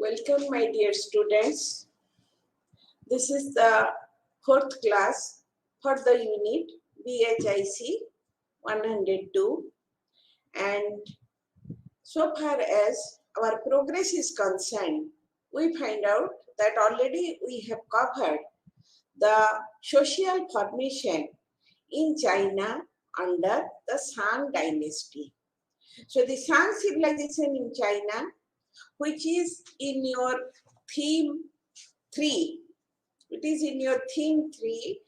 Welcome, my dear students. This is the fourth class for the unit BHIC 102, and so far as our progress is concerned, we find out that already we have covered the social formation in China under the Shang dynasty. So the Shang civilization in China, which is in your theme 3, it is in your theme 3,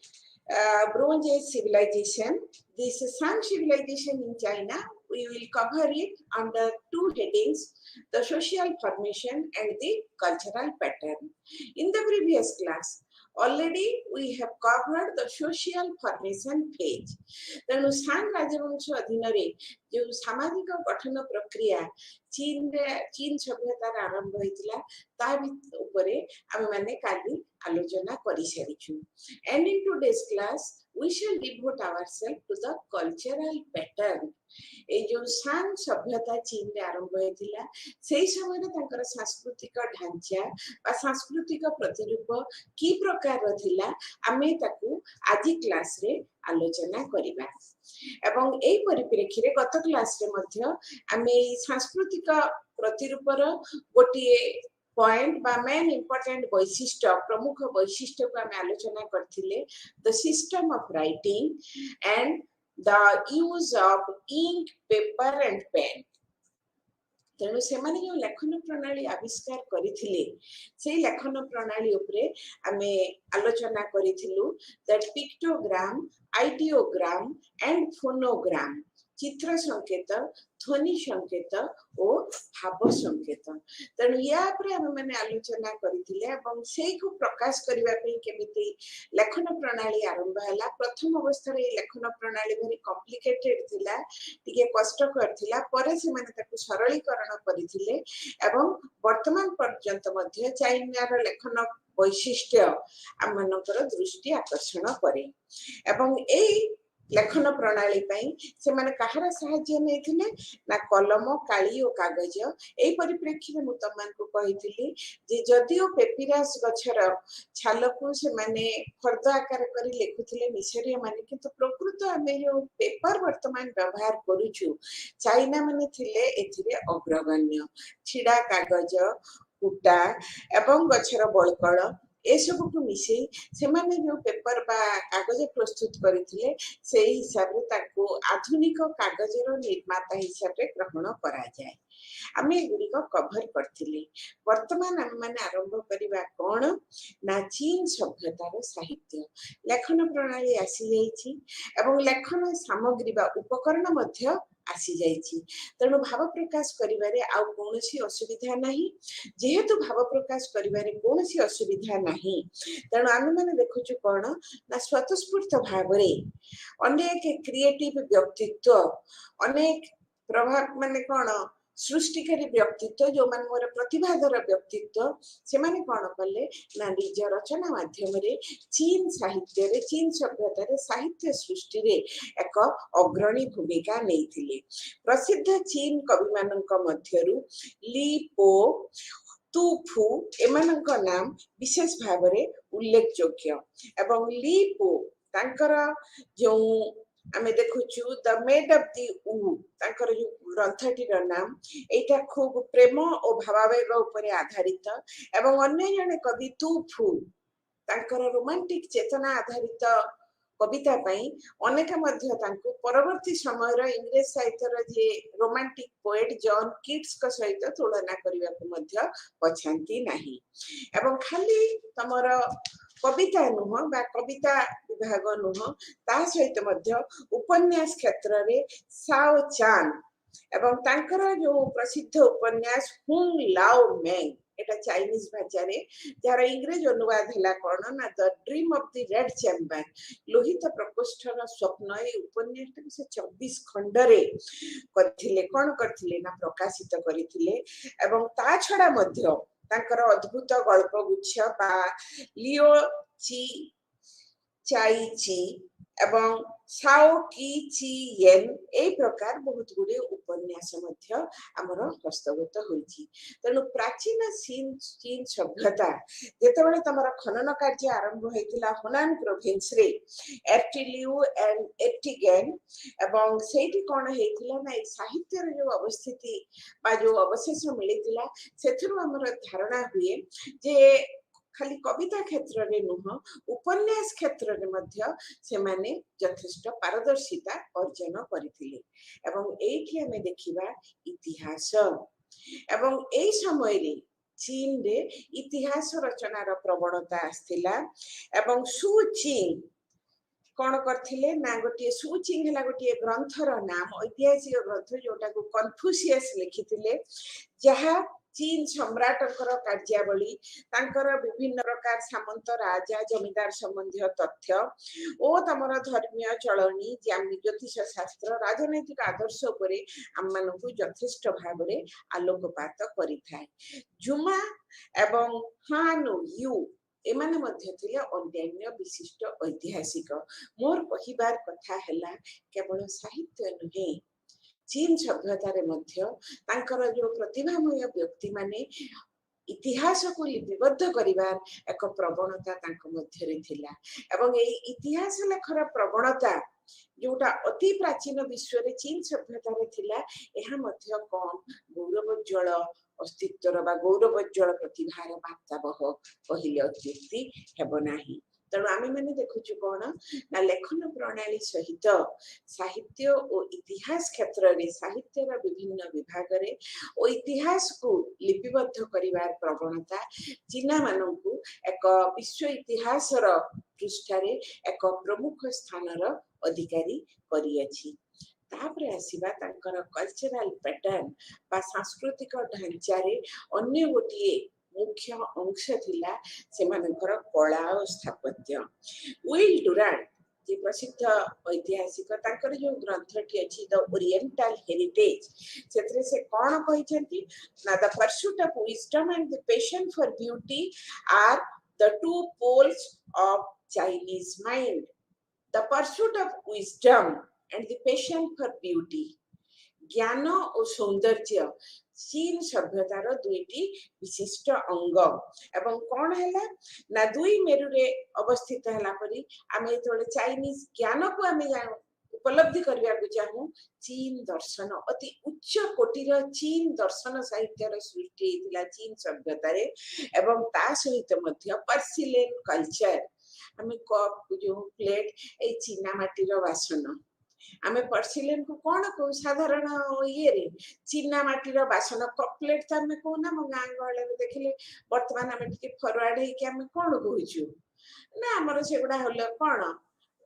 Bronze Age civilization. This Shang civilization in China, we will cover it under two headings: the social formation and the cultural pattern. In the previous class, already we have covered the social formation phase. तेणु सांग राजवंश अधीन जो सामाजिक गठन प्रक्रिया चीन सभ्यतार आरंभ होइतिला ता उपरे आमे माने काली आलोचना करि सारिछु. And in today's class we shall devote ourselves to the cultural pattern. ए जो सांग सभ्यता चीन रे आरंभ होइतिला सेही समय रे तांकर सांस्कृतिक ढांचा बा सांस्कृतिक प्रतिरूप की प्रकार थिला आमे ताकू आजि क्लास रे आलोचना करिबा. एवं एई परिप्रेक्षी रे गत क्लास रे मध्य आमे सांस्कृतिक प्रतिरूपर गोटिए पॉइंट बा मेन इंपोर्टेंट वैशिष्ट्य प्रमुख वैशिष्ट्य को आमे आलोचना करथिले the system of writing and the use of ink paper and pen. तेणु से माने जो लेखन प्रणाली आविष्कार करिथिले से लेखन प्रणाली उपरे आमे आलोचना करिथिलु that pictogram, ideogram and phonogram, चित्र संकेत, ध्वनि संकेत और भाव संकेत. तेणु या पर हम माने आलोचना करिथिले एवं सेही को प्रकाश करिवा पई केमिति लेखन प्रणाली आरंभ हला. प्रथम अवस्था रे लेखन प्रणाली very complicated थिला, टिके कष्टकर थिला, परे से माने ताकू सरलीकरण करिथिले एवं वर्तमान पर्यंत मध्य चाइनार लेखन वैशिष्ट्य आमनकर दृष्टि आकर्षण करे. एवं एई लेखन प्रणाली पई से माने कहार सहाय्य नेथिले ना कलम, काली और कागज. एई परिप्रेक्षी में मुतमान को कहिथिली जे जदिओ पेपिरास गछर छाल को से माने फर्द आकार करी लेखुथिले मिशरिया माने, किंतु प्रकृत आमे जो पेपर वर्तमान व्यवहार करूछु चाइना माने थिले एथिरे अग्रगण्य. छिडा कागज, कुटा एवं गछर बळकळ ए सब को मिसे से माने जो पेपर बा कागज प्रस्तुत करिथिले से हिसाब रे ताको आधुनिक कागजर निर्माता हिसाब रे ग्रहण करा जाय. आमे गुडी को कवर करथिले. वर्तमान हम माने आरंभ करिबा कोन ना चीन सभ्यतार साहित्य लेखन प्रणाली आसी जाईछि एवं लेखन सामग्री बा उपकरण मध्य आसी जाईछि. तेणु भाव प्रकाश करिबारे आ कोनोसी असुविधा नाही. जेहेतु भाव प्रकाश करिबारे कोनोसी असुविधा नाही, तेणु आमे माने देखुछु कोन ना स्वतःस्फूर्त भावरे अनेक क्रिएटिव व्यक्तित्व, अनेक प्रभाव माने कोन सृष्टिकारी व्यक्तित्व जो मान मोर प्रतिभाधर व्यक्तित्व से माने कोन कले ना निज रचना माध्यम रे चीन साहित्य रे चीन सभ्यता रे साहित्य सृष्टि रे एक अग्रणी भूमिका नेइथिले. प्रसिद्ध चीन कवि मानक मध्यरु ली पो, तु फु एमानक नाम विशेष भाव रे उल्लेखयोग्य. एवं ली पो तांकर जो आमे देखुछु द मेड ऑफ द ऊ तांकर जो ग्रंथटीर नाम एटा खूब प्रेम और भावावेग उपरे आधारित एवं अन्य जने कवि तु फु तांकर रोमांटिक चेतना आधारित कविता पई अनेक मध्य तांको परवर्ती समय रो इंग्लिश साहित्यर जे रोमांटिक पोएट जॉन किट्स का सहित तुलना करिवा को मध्य पछांती नाही. एवं खाली तमर कविता नुह बा कविता विभाग नुह ता सहित मध्य उपन्यास क्षेत्र रे साओ चान एवं तांकर जो प्रसिद्ध उपन्यास हुंग लाओ मेंग एटा चाइनीज भाषा रे जार इंग्लिश अनुवाद हला कोन ना the dream of the red chamber लोहित प्रकोष्ठर स्वप्न. ए उपन्यास से 24 खंड रे करथिले कोन करथिले ना प्रकाशित करिथिले. एवं ता छडा मध्य तांकर अद्भुत गल्प गुच्छ बा लियो ची चाई ची एवं साओ की ची येन ए प्रकार बहुत गुड़े उपन्यास आमर हस्तगत होइछि। तेणु प्राचीन चीन सभ्यता जेतेबेले तमर खनन कार्य आरंभ होइतिला हुनान प्रोविंस रे एर्टिल्यू एंड एर्टिगन एवं सेठी कोन हेतिला ना साहित्य रे जो अवस्थिति बा जो अवशेष मिलितिला सेथुरु हमर धारणा हुए जे खाली कविता क्षेत्र रे नुह उपन्यास क्षेत्र रे मध्य से माने यथेष्ट पारदर्शिता अर्जन करथिले। एवं एठी हमें देखिबा इतिहास एवं एई समय रे चीन रे इतिहास रचनार प्रवणता आस्थिला एवं सु चिंग कौन करथिले ना गोटे सुचिंग हला गोटे ग्रंथर नाम ऐतिहासिक ग्रंथ जोटा को कन्फ्यूशियस लिखिथिले जहा चीन सम्राटकर कार्यावली तांकर विभिन्न प्रकार सामंत राजा जमीदार संबंधी तथ्य ओ तमर धर्मीय चलनी ज्योतिष शास्त्र राजनैतिक आदर्श उपरे आम मानकु यथेष्ट भाबरे आलोकपात करिथाय। जुमा एवं हानु यू एमाने मध्य थिले अन्यान्य विशिष्ट ऐतिहासिक। मोर कहिबार कथा हैला केवल साहित्य नुहे चीन सभ्यता रे मध्य तांकर जो प्रतिभामय व्यक्ति माने इतिहास को लिपिबद्ध करिवार एक प्रवणता तांक मध्य रे थिला एवं ए इतिहास लेखर प्रवणता जोटा अति प्राचीन विश्व रे चीन सभ्यता रे थिला एहा मध्य कम गौरवोज्वल अस्तित्वर बा गौरवोज्वल प्रतिभार वार्तावह कहिले अत्युक्ति हेब नाही। तेणु आम मैंने देखुचु कौन ना लेखन प्रणाली सहित साहित्य और इतिहास क्षेत्र में साहित्य विभिन्न विभाग रे और इतिहास को लिपिबद्ध करिवार प्रवणता चीना मानकु एक विश्व इतिहास पृष्ठारे एक प्रमुख स्थान अधिकारी करियछि। तापरे आसीबा तांकर कल्चरल पैटर्न बा सांस्कृतिक ढांचा रे अन्य गोटिए मुख्य अंश थिला सेमानकर कला और स्थापत्य। विल डुरांट जे प्रसिद्ध ऐतिहासिक तांकर जो ग्रंथटी अछि द ओरिएंटल हेरिटेज सेतरे से कोन कहिसेंती ना the pursuit of wisdom and the passion for beauty are the two poles of Chinese mind. The pursuit of wisdom and the passion for beauty ज्ञान और सौंदर्य चीन सभ्यतार दुईटी विशिष्ट अंग एवं कौन हैला ना दुई मेरु रे अवस्थित हैला परी आमे तोले चाइनीज ज्ञान को आमे उपलब्धि करबा को चाहू चीन दर्शन अति उच्च कोटिर चीन दर्शन साहित्य रे सृष्टि हिला चीन सभ्यता रे एवं ता सहित मध्य पर्सिलेन कल्चर आमे कप जो प्लेट ए चीना माटीर बासन आमे पर्सिलेन को कौन को साधारण ये रे चीना माटीर बासन कपलेट त आमे को ना म गां गळे देखिले वर्तमान आमे टिके फॉरवर्ड हे कि आमे कोन कहूछु ना हमर सेगुडा होले कोन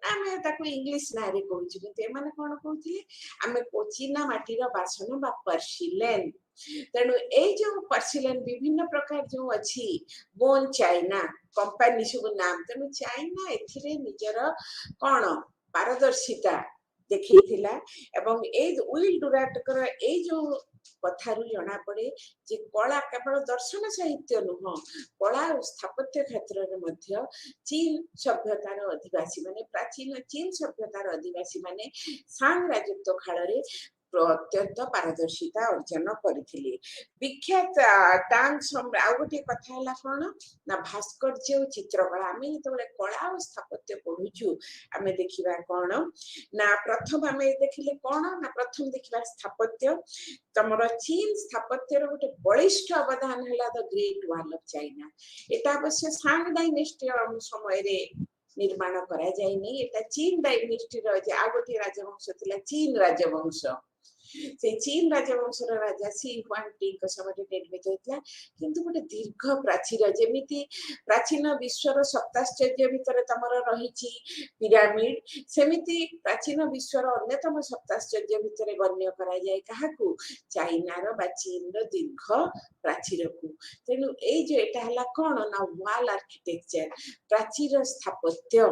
आमे ताको इंग्लिश ना रे कहूछु कि ते माने कोन कहउथिले आमे को चीना माटीर बासन बा पर्सिलेन। तेणु ए जो पर्सिलेन विभिन्न प्रकार जो अछि बोन चाइना कंपनी सब नाम तेणु चाइना एथिरे निजर कोन पारदर्शिता देखिथिला एवं ए विल डुरांटकर ए जो कथारु जना पड़े जे कला केवल दर्शन साहित्य नुह कला और स्थापत्य क्षेत्र रे मध्य चीन सभ्यतार अधिवासी माने प्राचीन चीन सभ्यतार अधिवासी माने सांग राजत्व काल रे अत्यंत पारदर्शिता अर्जन करथिले। विख्यात टांग आ गोटे कथा हला कोन ना भास्कर्य और चित्रकला आमे जेतबे कला और स्थापत्य पढुछु आमे देखिबा कोन ना प्रथम आमे देखिले कोन ना प्रथम देखिबा स्थापत्य तमर चीन स्थापत्यर गोटे बलिष्ठ अवदान हला the great wall of China. एटा अवश्य सांग डायनेस्टी समय रे निर्माण करा जाय नै एटा चीन डायनेस्टी रो जे आ गोटे राजवंश थिला चीन राजवंश से चीन राजवंश राजा सी हुआंगटी को समय निर्मित होता किंतु गोटे दीर्घ प्राचीर जेमिति प्राचीन विश्वर सप्ताश्चर्य भितर तमर रही पिरामिड सेमिति प्राचीन विश्वर अन्यतम सप्ताश्चर्य भितर गण्य करा जाए काहाकू चाइनार बा चीनर दीर्घ प्राचीर को। तेणु ए जो एटा हला कोन ना वॉल आर्किटेक्चर प्राचीर स्थापत्य।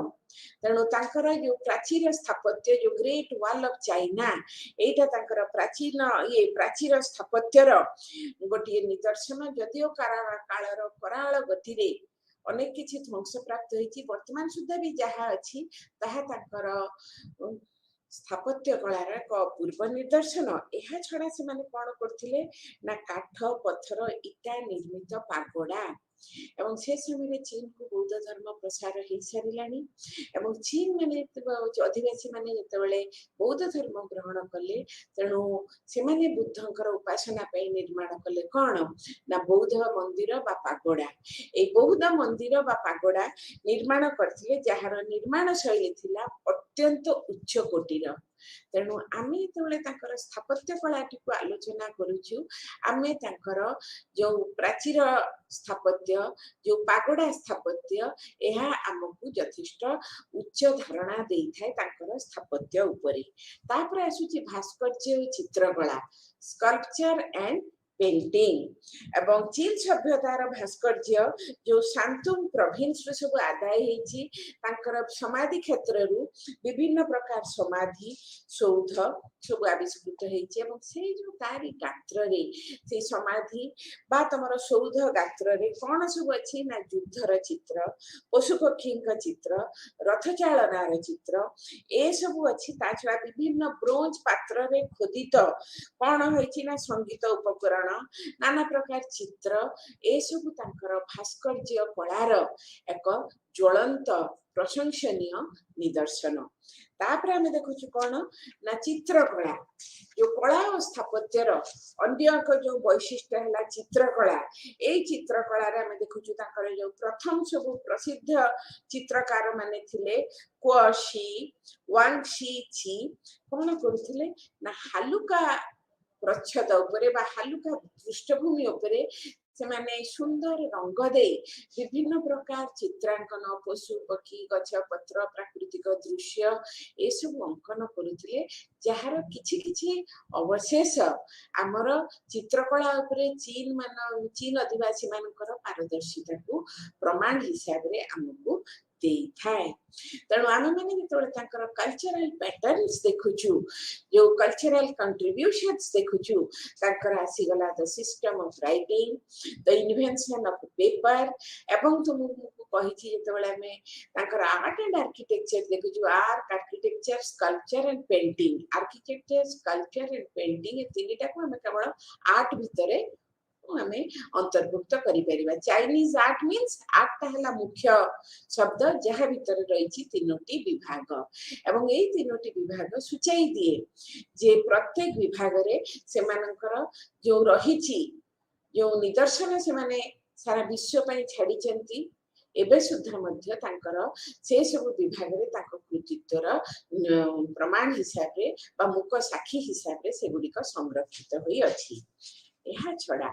तेणु तांकर जो प्राचीर स्थापत्य जो ग्रेट वॉल ऑफ चाइना एटा तांकर प्राचीन ये प्राचीर स्थापत्यर गोटे निदर्शन जदिओ कालर कराल गति रे अनेक किछि ध्वंस प्राप्त होइछि वर्तमान सुद्धा भी जहा अछि ताहा ताकर स्थापत्य कलार एक पूर्व निदर्शन यह छड़ा से माने कौन करथिले ना काठ पत्थर इटा निर्मित पागोड़ा एवं से समय चीन को बौद्ध धर्म प्रसार हो सारानी एवं चीन माने अधिवासी माने जेतेबेले बौद्ध धर्म ग्रहण कले तेणु से माने बुद्धंकर उपासना पे निर्माण कले कौन ना बौद्ध मंदिर बा पागोड़ा ए बौद्ध मंदिर बा पागोड़ा निर्माण करथिले जहार निर्माण शैली थिला अत्यंत उच्च कोटीर तेणु आमे जेतेबेले तांकर स्थापत्य कलाटी को आलोचना करूछु आमे तांकर जो प्राचीर स्थापत्य जो पागोड़ा स्थापत्य यह आमको यथेष्ट उच्च धारणा देई थाए तांकर स्थापत्य उपरे तापर आसुची भास्कर्य चित्रकला स्कल्पचर एंड पेंटिंग एवं चीन सभ्यतार भास्कर्य जो शांतुंग प्रोविंस रो सब आदाय हेची तांकर समाधि क्षेत्र रु विभिन्न प्रकार समाधि सौध सब आविष्कृत हेची एवं से जो तारी गात्र रे से समाधि बा तमर सौध गात्र रे कोन सब अछि ना युद्धर चित्र पशु पक्षी चित्र रथ चालनार चित्र ए सब अछि ता छडा विभिन्न ब्रोंज पात्र रे खोदित कोन होइची ना संगीत उपकरण नाना प्रकार चित्र ए सब तांकर भास्कर्य कलार एक ज्वलंत प्रशंसनीय निदर्शन तापर आमे देखुछु कोन ना चित्रकला जो कला और स्थापत्यर अन्य एक जो वैशिष्ट्य हला चित्रकला ए चित्रकला रे आमे देखुछु तांकर जो प्रथम सब प्रसिद्ध चित्रकार माने थिले क्वशी वांगशी ची कोन करथिले ना हालुका प्रच्छद उपरे बा हालुका पृष्ठभूमि उपरे से माने सुंदर रंग दे विभिन्न प्रकार चित्रांकन पशु पक्षी गछ पत्र प्राकृतिक दृश्य ए सब अंकन करुथिले जहार किछि किछि अवशेष आमर चित्रकला उपरे चीन आदिवासी मानकर पारदर्शिता को प्रमाण हिसाब रे हमको देई थाए तेणु आम मैंने जो कल्चरल पैटर्न्स देखुचु जो कल्चरल कंट्रीब्यूशंस देखुचु आसीगला the system of writing the invention of paper एवं तुमको कहिछि जेतेबेले हमें तांकर आर्ट एंड आर्किटेक्चर देखुचु art architecture sculpture and painting architecture sculpture and painting ए तीनटा को हमें केवल आर्ट भितरे हमें अंतर्भुक्त करि परिबा चाइनीज आर्ट मींस आर्ट ताहला मुख्य शब्द जहा भीतर रहिछि तीनोटी विभाग एवं एई तीनोटी विभाग सुचाई दिए जे प्रत्येक विभाग रे से मानकर जो रहिछि जो निदर्शन से माने सारा विश्व पई छाडी चंती एबे सुद्धा मध्य तांकर से सब विभाग रे ताको कृतित्वर प्रमाण हिसाब रे बा मुख साक्षी हिसाब रे से गुडी को संरक्षित होई अछि यह छड़ा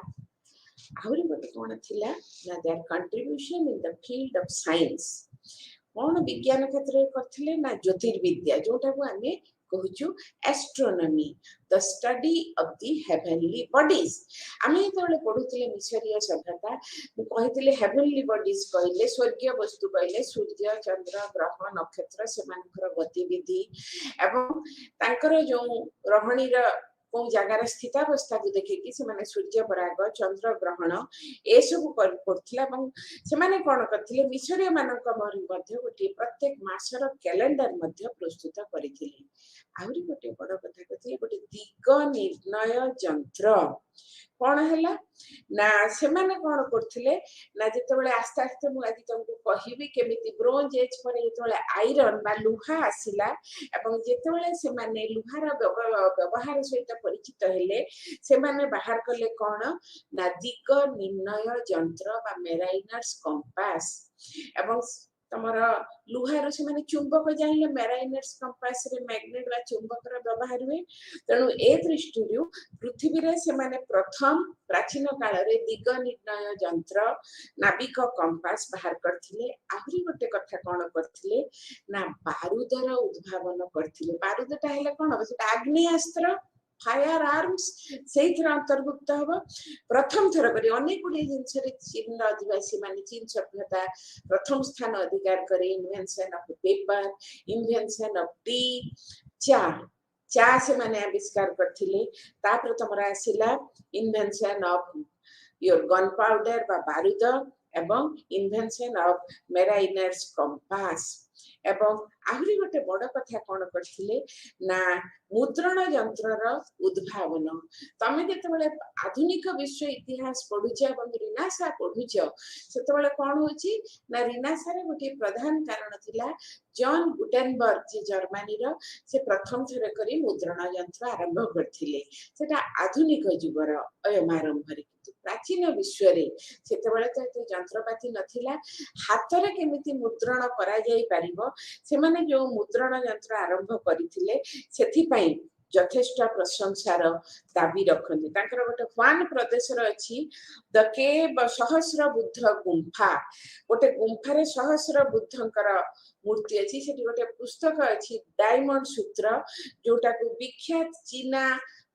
आउरी गोटे कोन थिला ना their contribution in the field of science कोन विज्ञान क्षेत्र रे करथिले ना ज्योतिर्विद्या जोटा को आमे कहूछु astronomy the study of the heavenly bodies आमे जेतले पढुथिले मिशरीय सभ्यता मु कहिथिले हेवनली बॉडीज कहले स्वर्गीय वस्तु कहले सूर्य चंद्र ग्रह नक्षत्र सेमानकर गतिविधि एवं तांकर जो रहणीर को जगार स्थितावस्था को देखे कि से माने सूर्य पराग चंद्र ग्रहण ए सब करथिला एवं से माने कोन करथिले मिशरीय मानक मध्य गोटे प्रत्येक मासर कैलेंडर मध्य प्रस्तुत करिथिले आउरी गोटे बड़ कथा कथिले गोटे दिग निर्णय यंत्र कोन हैला ना से माने कोन करथिले ना जेतेबेले आस्ते आस्ते मु आदि तुमको कहिबी केमिति ब्रोंज एज पर जेतेबेले आयरन बा लुहा आसिला एवं जेतेबेले से माने लुहार व्यवहार सहित परिचित हेले से माने बाहर करले कोन ना दिग निर्णय यंत्र बा मेराइनर्स कंपास एवं तमर लुहार से माने चुंबक जानले मेराइनर्स कंपास रे मैग्नेट बा चुंबक रा व्यवहार हुए तेणु ए दृष्टि पृथ्वी रे से माने प्रथम प्राचीन काल रे दिग निर्णय यंत्र नाविक कंपास बाहर करथिले आहुरी गोटे कथा कोन करथिले ना बारूदर उद्भावन करथिले बारूदटा हेले कोन हो सेटा आग्नेयास्त्र फायर आर्म्स से अंतर्भुक्त हम प्रथम थर करी अनेक गुड़े जिन चीन आदिवासी माने चीन सभ्यता प्रथम स्थान अधिकार करे invention of paper invention of tea चा चा से माने आविष्कार करथिले तापर तमरा आसिला invention of your gunpowder बा बारूद एवं इन्वेंशन ऑफ मेराइनर्स कंपास एवं आहरी गोटे बड़ कथा कौन करथिले ना मुद्रण यंत्रर उद्भावन तमे जेतेबेले आधुनिक विश्व इतिहास पढुछ एवं रिनासा पढुछ सेतेबेले कौन होची ना रिनासा रे गोटे प्रधान कारण थिला जॉन गुटेनबर्ग जे जर्मनी रो से प्रथम थरे करी मुद्रण यंत्र आरंभ करथिले सेटा आधुनिक युगर अयमारंभ रे प्राचीन विश्व रे सेतेबेले तो एते यंत्रपाति नथिला हातरे केमिति मुद्रण करा जाई परिबो से माने जो मुद्रण यंत्र आरंभ करथिले सेथि पई यथेष्ट प्रशंसार दाबी रखते गोटे ह्वान प्रदेश अच्छी द केव सहस्र बुद्ध गुंफा गोटे गुंफार सहस्र बुद्धंकर मूर्ति अच्छी से गोटे पुस्तक अच्छी डायमंड सूत्र जोटा को विख्यात चीना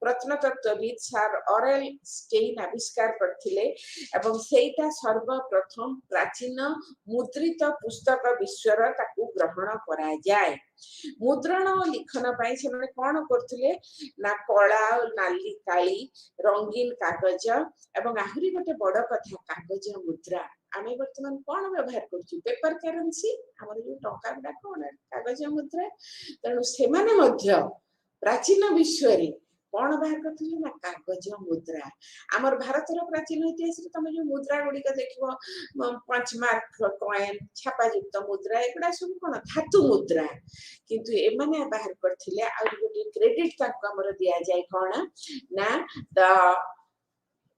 प्रत्नतत्वविद सर ऑरेल स्टेइन आविष्कार करथिले एवं सेटा सर्वप्रथम प्राचीन मुद्रित पुस्तक विश्वर ताकू ग्रहण करा जाए मुद्रण और लिखन पाई से माने कोन करथिले ना कला नाली काली रंगीन कागज एवं आहुरी गोटे बड़ कथा कागज मुद्रा आमे वर्तमान कोन व्यवहार करछु पेपर करेंसी हमर जो टंका गुडा कोन कागज मुद्रा तनु से माने मध्य प्राचीन विश्व रे कौन बाहर करथिले ना कागज मुद्रा आमर भारतर प्राचीन इतिहास रे तमे जो मुद्रा गुडी का देखिबो 5 मार्क कॉइन छापायुक्त मुद्रा एगुडा सब कोन धातु मुद्रा किंतु ए माने बाहर करथिले आ गोटे क्रेडिट ताको हमर दिया जाय कोन ना the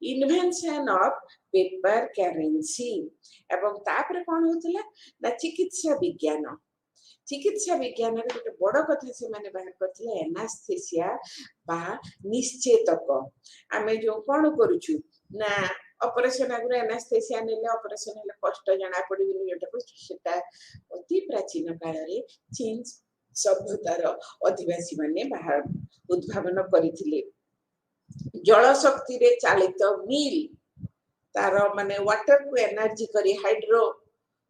invention of paper currency एवं तापर कोन होतला ना चिकित्सा विज्ञान चिकित्सा विज्ञान रे गोटे बड़ कथा से माने बाहर करथिले एनास्थेसिया बा निश्चेतक आमे जो कोन करूछु ना ऑपरेशन आगुरे एनास्थेसिया नेले ऑपरेशन हेले कष्ट जाना पड़िबिनी जोटा सेटा अति प्राचीन काल रे चीन सभ्यतार अधिवासी माने बाहर उद्भावन करिथिले जल शक्ति रे चालित मिल तार माने वाटर को एनर्जी करी हाइड्रो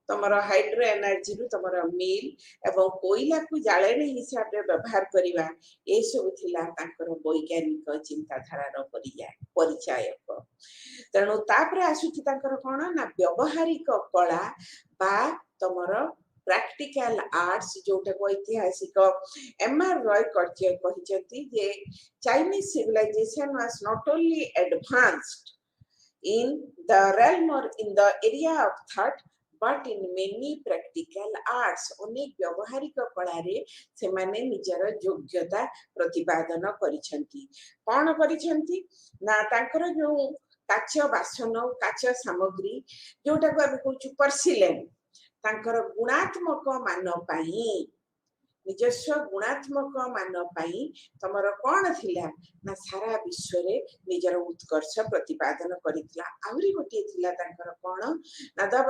तमरो हाइड्रो एनर्जी रु तमरो मिल एवं कोयला को जाळेनी हिसाब रे व्यवहार करिवा ए सब थिला तांकर वैज्ञानिक चिंताधारा रो परिचयक तेणु तापर आसुची तांकर कोन ना व्यवहारिक कला बा तमरो प्रैक्टिकल आर्ट्स जोटा को ऐतिहासिक एमआर रॉय कर्चे कहिजंती जे Chinese civilisation was not only advanced in the realm or in the area of thought but in many practical arts अनेक व्यवहारिक कला रे से माने निजर योग्यता प्रतिपादन करिसंती कोन करिसंती ना तांकर जो काच बासन काच सामग्री जोटा को हम कहू पर्सिलेन तांकर गुणात्मक मान पाई निजस्व गुणात्मक मान पाई तमर कोन थिला ना सारा विश्व रे निजर उत्कर्ष प्रतिपादन करितला आउरी गोटे थिला तांकर कोन ना the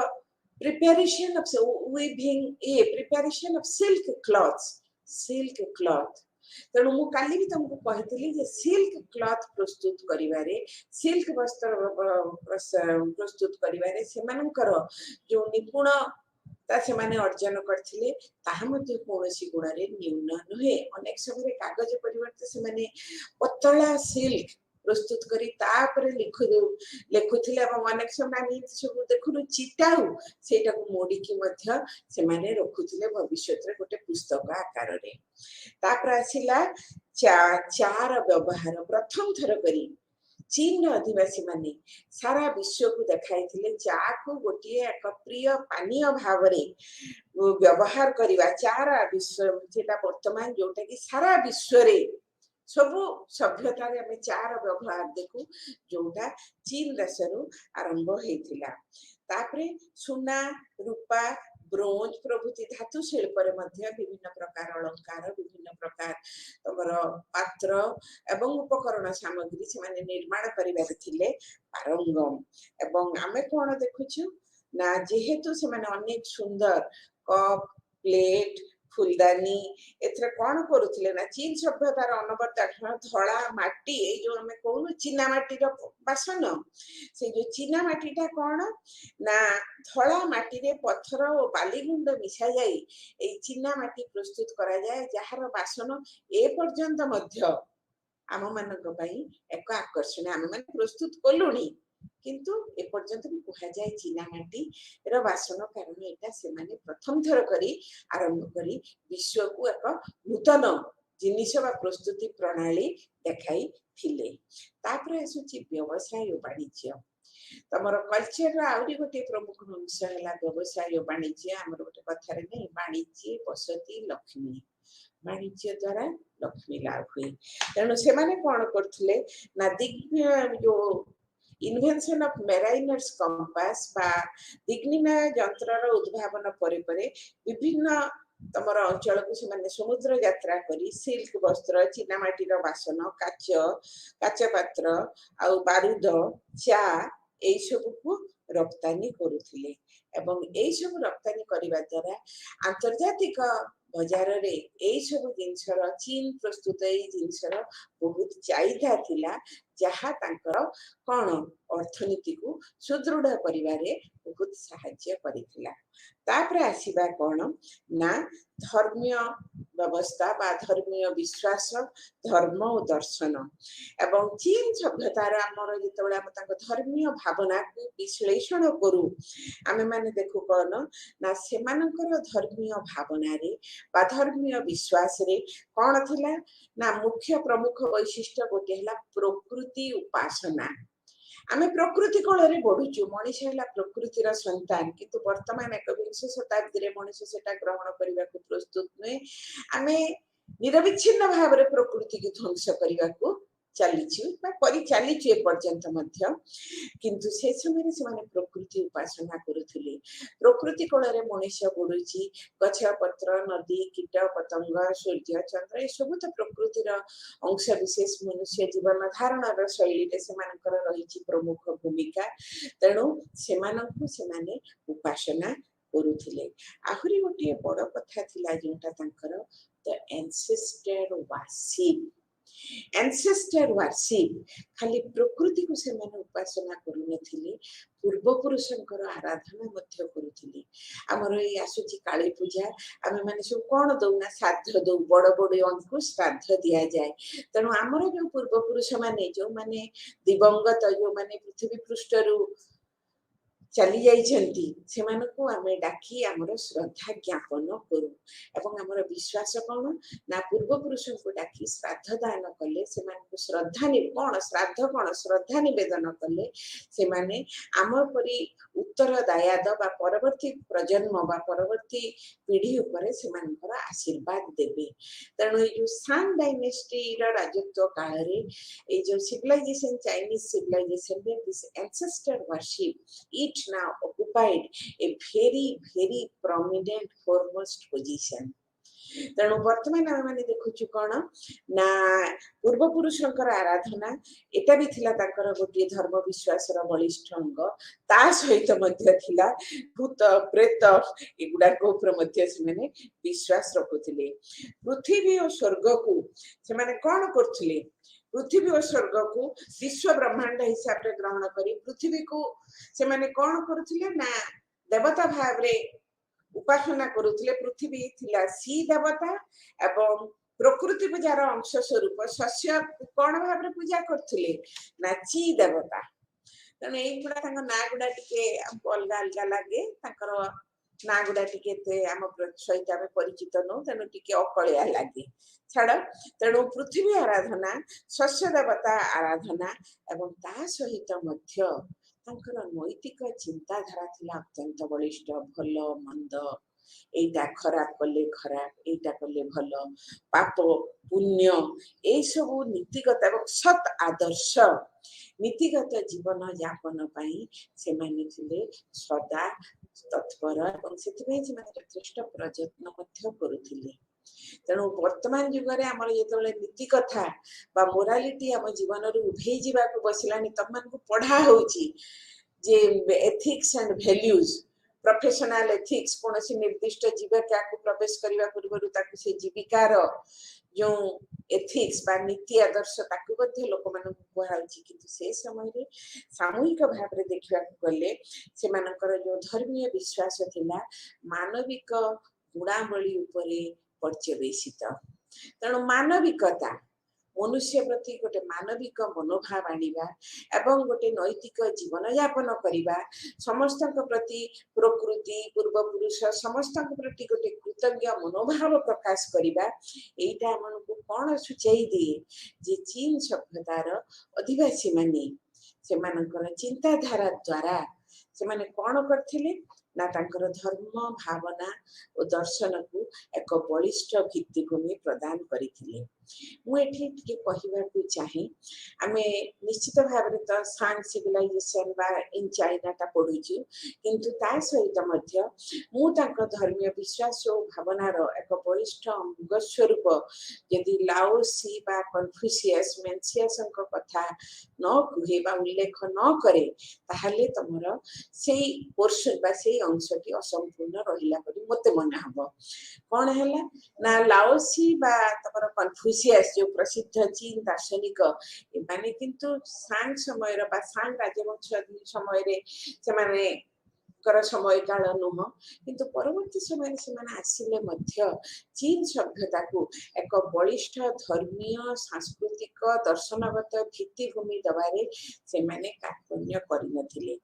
preparation of silk cloth तेणु मु काली भी तुमको कहती जे सिल्क क्लॉथ प्रस्तुत करिवारे सिल्क वस्त्र प्रस्तुत करिवारे से मानकर जो निपुण से माने अर्जन करथिले ताहा मध्ये कोनोसी गुण रे न्यून नहे अनेक समय कागज परिवर्ते से माने पतला सिल्क प्रस्तुत करी तापर लिखुथिले एवं अनेक समय आमी सब देखुनु चिटाउ सेटा को मोडी की मध्य से माने रखुथिले भविष्यत रे गोटे पुस्तक आकार रे तापर आसिला चार व्यवहार प्रथम थर करी चीन आदिवासी माने सारा विश्व को देखाइथिले चा को गोटे एक प्रिय पानीय भाव रे व्यवहार करिवा चारा विश्व जेटा वर्तमान जोटा कि सारा विश्व रे सब सभ्यता रे हमें चार व्यवहार देखु जोटा चीन देशरु आरंभ हेतिला तापरे सोना रूपा ब्रोंज प्रभृति धातु शिल्प रे मध्य विभिन्न प्रकार अलंकार विभिन्न प्रकार तमर पात्र एवं उपकरण सामग्री से माने निर्माण करिबार थिले पारंगम एवं आमे कोन देखुछु ना जेहेतु से माने अनेक सुंदर कप प्लेट फुलदानी एथरे कोन करूथिले ना चीन सभ्यतार अनवरत धड़ा माटी ए जो हमें कहू चीना माटी रो बासन से जो चीना माटीटा कोन ना धड़ा माटी रे पत्थर और बाली गुंड मिसा जाई ए चीना माटी प्रस्तुत करा जाए जहार बासन ए पर्यंत मध्य आम मानक पई एक आकर्षण आम माने प्रस्तुत कलुनी किंतु एपर्यंत भी कह जाए चीनामाटी रो बासन कारण एटा से माने प्रथम थर करी आरंभ करी विश्व को एक नूतन जिनिस बा प्रस्तुति प्रणाली देखाई थिले। तापर आसुची व्यवसाय वाणिज्य तमर कल्चर आउरी गोटे प्रमुख अंश है व्यवसाय वाणिज्य आमर गोटे कथार नहीं वाणिज्य बसती लक्ष्मी वाणिज्य द्वारा लक्ष्मी लाभ हुए तेणु से कौन करते ना जो इन्वेंशन ऑफ मेराइनर्स कंपास बा दिग्निमय यंत्र उद्भावन परे परे विभिन्न तमर अंचल को से समुद्र यात्रा करी सिल्क वस्त्र चीनामाटीर बासन काच काच पात्र आउ बारूद चा यही सब को रप्तानी करुथिले एवं यही सब रप्तानी करने द्वारा आंतर्जातिक बजार रे यही सब जिनसर चीन प्रस्तुत यही जिनसर बहुत चाहिदा थिला जहाँ तांकर कौन अर्थनीति को सुदृढ़ करिवारे बहुत साहाय्य करिथिला। तापर आसीबा कौन ना धर्मीय व्यवस्था बा धर्मीय विश्वास धर्म और दर्शन एवं चीन सभ्यतार आमर जितेबाला आम तांको धर्मीय भावना को विश्लेषण करू आमे माने देखु कौन ना सेमानकर धर्मीय भावना रे बा धर्मीय विश्वास रे कौन थिला ना मुख्य प्रमुख वैशिष्ट्य गोटे हला प्रकृति उपासना आमे प्रकृति कोल रे बढ़ुचु मनीष हला प्रकृतिर संतान किंतु वर्तमान 21 शताब्दी रे मनीष सेटा ग्रहण करबा को प्रस्तुत नै आमे निरविच्छिन्न भाव रे प्रकृति की ध्वंस करबा को चलीछु बा करी चलीछु ए पर्यंत मध्य किंतु से समय से माने प्रकृति उपासना करुथिले प्रकृति कोल रे मनीष बढ़ुची गछ पत्र नदी कीट पतंग सूर्य चंद्र ए सब तो प्रकृतिर अंश विशेष मनुष्य जीवन धारण शैली से रही प्रमुख भूमिका तेणु से उपासना करुथिले आहुरी गोटे बड़ कथा थिला जोटा तांकर the ancestor worship ancestor worship खाली प्रकृति को से माने उपासना करू नथिले पूर्व पुरुषंकर आराधना मध्य करुथिले हमर ए आसुची काली पूजा आमे माने सब कोन दउना श्राद्ध दउ बड़ बड़ अंकु श्राद्ध दिया जाए तेणु हमर जो पूर्व पुरुष माने जो माने दिवंगत जो माने पृथ्वी पृष्ठरु चली जाइछंती सेमानकु आमे डाकी हमर श्रद्धा ज्ञापन करू एवं हमर विश्वास कोन ना पूर्व पुरुषों को डाकी श्राद्ध दान कले सेमानकु श्रद्धा नि कोन श्रद्धा निवेदन कले सेमाने आमर परि उत्तर दायाद बा परवर्ती प्रजन्म बा परवर्ती पीढ़ी ऊपर सेमानकर आशीर्वाद देबे तेणु जो सांग डायनेस्टी रा राजत्व काल रे ए जो सिविलाइजेशन चाइनीज सिविलाइजेशन में this ancestor worship it now occupied a very prominent foremost position तेणु वर्तमान आम मैंने देखुचु कौन ना पूर्व पुरुषंकर आराधना एटा भी थिला तांकर गोटे धर्म विश्वास बलिष्ठ अंग ता सहित मध्य थिला भूत प्रेत एगुडा को ऊपर मध्य से माने विश्वास रखुथिले पृथ्वी और स्वर्ग को से माने कोन करथिले पृथ्वी और स्वर्ग को विश्व ब्रह्मांड हिसाब रे ग्रहण करी पृथ्वी को से माने कोन करथिले ना देवता भाव रे उपासना करुथिले पृथ्वी थिला सी देवता एवं प्रकृति पूजार अंश स्वरूप शस्य कोन भाव रे पूजा करथिले ना ची देवता तने एक गुडा तांग ना गुडा टिके अलगा अलगा लागे तांकर ना गुडा टिके ते हम सहित आमे परिचित न तने टिके अकळिया लागे छाड़ तेणु पृथ्वी आराधना शस्य देवता आराधना एवं ता सहित मध्य तांकर नैतिक चिंताधारा थिला अत्यंत बलिष्ठ भल मंद एटा खराब कले खराब एटा कले भल पाप पुण्य ए सब नीतिगत एवं सत आदर्श नीतिगत जीवन यापन पाई से माने थिले सदा तत्पर और सेतिबे जे माने यथेष्ट प्रयत्न मध्य करुथिले तेणु वर्तमान युग रे हमर जेतले नीति कथा बा मोरालिटी हम जीवन रे उभे जीवा को बसिलानी तमन को पढ़ा होची जे ethics and values professional ethics कोनसी निर्दिष्ट जीविका को प्रवेश करबा पूर्व ताकु से जीविकार जो एथिक्स बा नीति आदर्श ताकु मध्ये लोक मन को कहउची किंतु से समय रे सामूहिक भाव रे देखिबा गले से मानकर जो धर्मीय विश्वास थिला मानविक गुणावली उपरे पर्यवेसित तेणु मानविकता मनुष्य प्रति गोटे मानविक मनोभाव आनिबा एवं गोटे नैतिक जीवन यापन करिबा समस्त प्रति प्रकृति पूर्वपुरुष समस्त प्रति गोटे कृतज्ञ मनोभाव प्रकाश करिबा एटा हमनको कोन सूचाई दिए जे चीन सभ्यतार अधिवासी माने सेमानकर चिंताधारा द्वारा से माने कौन करथिले ना तांकर धर्म भावना और दर्शन को एक बलिष्ठ भित्तिभूमि प्रदान करथिले मुझे टिके कहवाकू चाहे आमे निश्चित भाव में तो सांग सिविलाइजेशन बा इन चाइना टा पढ़ुचु किंतु ता सहित मध्य मु तांकर धर्मीय विश्वास और भावनार एक बलिष्ठ अंग स्वरूप यदि लाओसी बा कन्फ्यूशियस मेंसियसଙ୍କ कथा न कहे बा उल्लेख न करे ताहले तमर सेई पोर्शन बा सेई अंशटी असंपूर्ण रहिला परि मते मन हबो कोन हैला ना लाओसी बा तमर कन्फ्यूशियस जो प्रसिद्ध चीन दार्शनिक माने किंतु सांग समय रा बा सांग राजवंश समय रे से माने कर समय काल नुह किंतु परवर्ती समय से माने आसिले मध्य चीन सभ्यता को एक बलिष्ठ धर्मीय सांस्कृतिक दर्शनगत भित्तिभूमि दबारे से माने कार्पण्य करि नथिले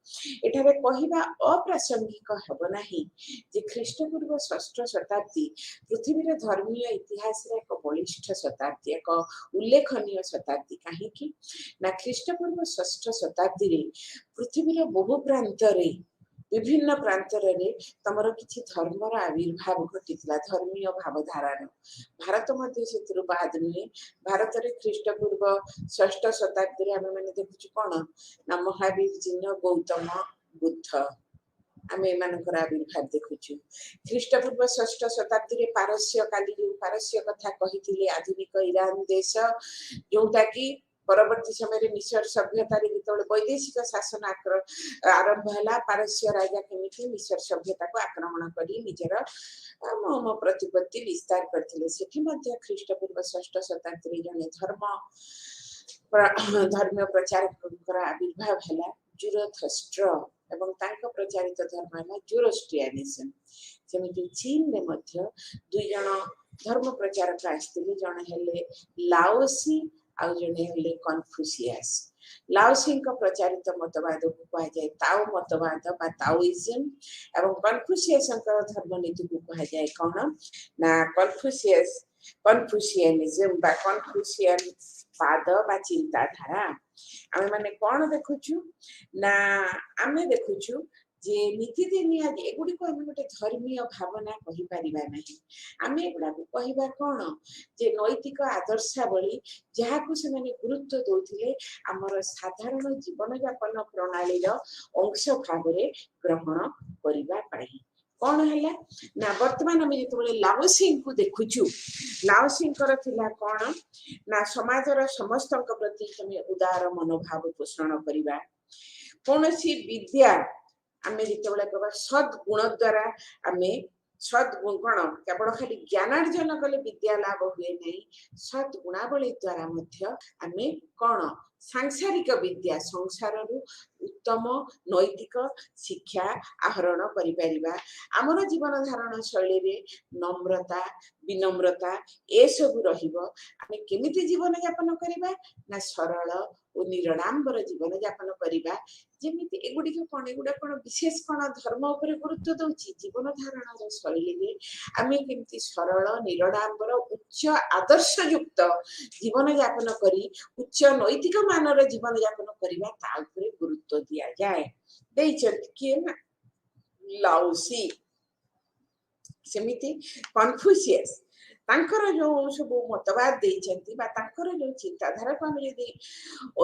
एठारे कहिबा अप्रासंगिक हेब नाही जे ख्रीष्टपूर्व 6ठ शताब्दी पृथ्वीर धर्मीय इतिहास रे एक बलिष्ठ शताब्दी एक उल्लेखनीय शताब्दी काहे कि ना ख्रीष्टपूर्व 6ठ शताब्दी रे पृथ्वीर बहु प्रांत रे विभिन्न प्रांतरे तमर किछि धर्मर आविर्भाव घटितला धर्मीय भावधारार भारत मध्य से बाद नुहे भारत रे ख्रीष्टपूर्व 6ठ शताब्दी रे आमे माने देखुछु कोन ना महावीर जिन गौतम बुद्ध आमे मानकर आविर्भाव देखुछु ख्रीष्टपूर्व 6ठ शताब्दी रे पारस्य काली जो पारस्य कथा कहिथिले आधुनिक ईरान देश जोटा कि परवर्ती समय रे मिस्र सभ्यता रे जेतोले वैदेशिक शासन आरंभ हला पारस्य राजा केमिति मिस्र सभ्यता को आक्रमण करी निजर मम प्रतिपत्ति विस्तार करथिले सेठी मध्य ख्रीष्टपूर्व 6ठ शताब्दी रे जने धर्म प्रचारकर आविर्भाव हला जुरथस्ट्र एवं तांका प्रचारित धर्म हला जोरोस्ट्रियानिज्म सेमिति चीन रे मध्य दुई जण धर्म प्रचारक आस्थिले जण हेले लाओसी आ जने हेले कन्फ्यूशियस लाओसी का प्रचारित मतवाद को कहा जाए ताओ मतवाद बा ताओइज्म एवं कन्फ्यूशियस का धर्म नीति को कहा जाए कौन ना कन्फ्यूशियनिज्म बा कन्फ्यूशियन पाद बा चिंताधारा आमे माने कौन देखुछु ना आमे देखुछु जे नीतिदिनिया एगुड़ी को आमे गोटे धर्मीय भावना कहि परिबा नहीं आमे एगुड़ा को कहिबा कोन जे नैतिक आदर्शावली जहा को से माने गुरुत्व दोथिले हमर साधारण जीवन यापन प्रणाली रो अंश भाग रे ग्रहण करिबा पाई कौन हैला ना वर्तमान हम जेतबेले लाओसिंग को देखुछु लाओसिंग कर थिला कोन ना समाज रो समस्त प्रति तमे उदार मनोभाव पोषण करिबा कोनसी विद्या आमे जेतबेले कबा सद्गुण द्वारा आमे सद्गुण कोन केवल खाली ज्ञानार्जन कले विद्या लाभ हुए नहीं सद्गुणावली द्वारा मध्य आमे कोन सांसारिक विद्या संसार रु उत्तम नैतिक शिक्षा आहरण करि परिबा हमर जीवन धारण शैली रे नम्रता विनम्रता ए सब रहिबो आमे केमिति जीवन यापन करिबा ना सरल ओ निरडाम्बर जीवन यापन करिबा जेमिति एगुडी के कोन एगुडा कोन विशेष कोन धर्म ऊपर गुरुत्व दउची जीवन धारण रो शैली रे आमे केमिति सरल निरडाम्बर उच्च आदर्श युक्त जीवन यापन करी उच्च नैतिक मानर जीवन यापन करिबा ता ऊपर गुरुत्व दिया जाए देइचत के ना लाओसी सेमिति कन्फ्यूशियस तांकर जो सब मतवाद देइचंती बा तांकर जो चिंताधारा को हम यदि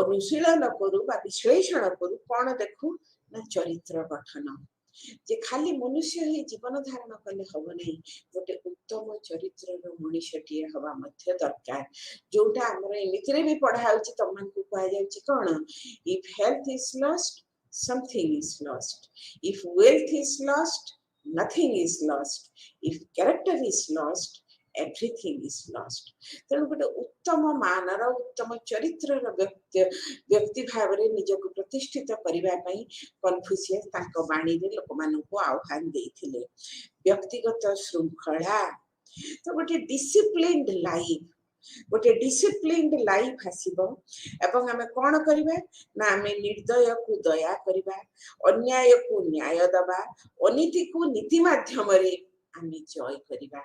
अनुशीलन करू बा विश्लेषण करू कोन देखू ना चरित्र गठन जे खाली मनुष्य ही जीवन धारण कले हबो नहीं गोटे उत्तम चरित्र रो मनुष्यटिए हवा मध्य दरकार जोटा हमर एमितिरे भी पढ़ा होची तमन को कहा जाउची कोन if health is lost something is lost if wealth is lost nothing is lost if character is lost everything is lost तेणु गोटे उत्तम मानर उत्तम चरित्र व्यक्ति भाव रे निज को प्रतिष्ठित करिबा पई कन्फ्यूशियस ताको बाणी रे लोक मानन को आह्वान देथिले व्यक्तिगत श्रृंखला तो गोटे डिसिप्लिन्ड लाइफ गोटे डिसिप्लिन्ड लाइफ आसीबो एवं आमे कोन करिबा ना आमे निर्दय को दया करिबा अन्याय को न्याय दबा अनीति को नीति माध्यम रे आमे जय करिबा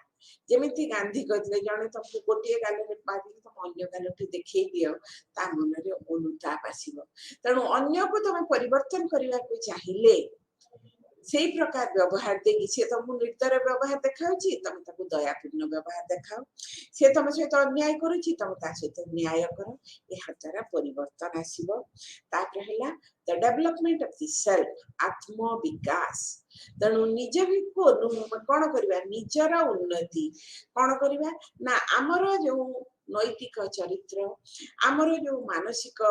जेमिति गांधी कहले जने तुमको गोटे गाले पादी तुम अन्य गाले देखै दियो ता मन रे अनुताप आसीबो तणु अन्य को तुम परिवर्तन करिवा को चाहिए से प्रकार व्यवहार देखि से तुमको निर्दय व्यवहार देखाउची तुम ताको दयापूर्ण व्यवहार देखाओ से तुम सहित अन्याय करूची तुम ता सहित न्याय करो एहा द्वारा परिवर्तन आसीबो तापर हैला the development of the self आत्म विकास तणु निज भी को कोन करबा निजर उन्नति कोन करबा ना हमर जो नैतिक चरित्र हमर जो मानसिक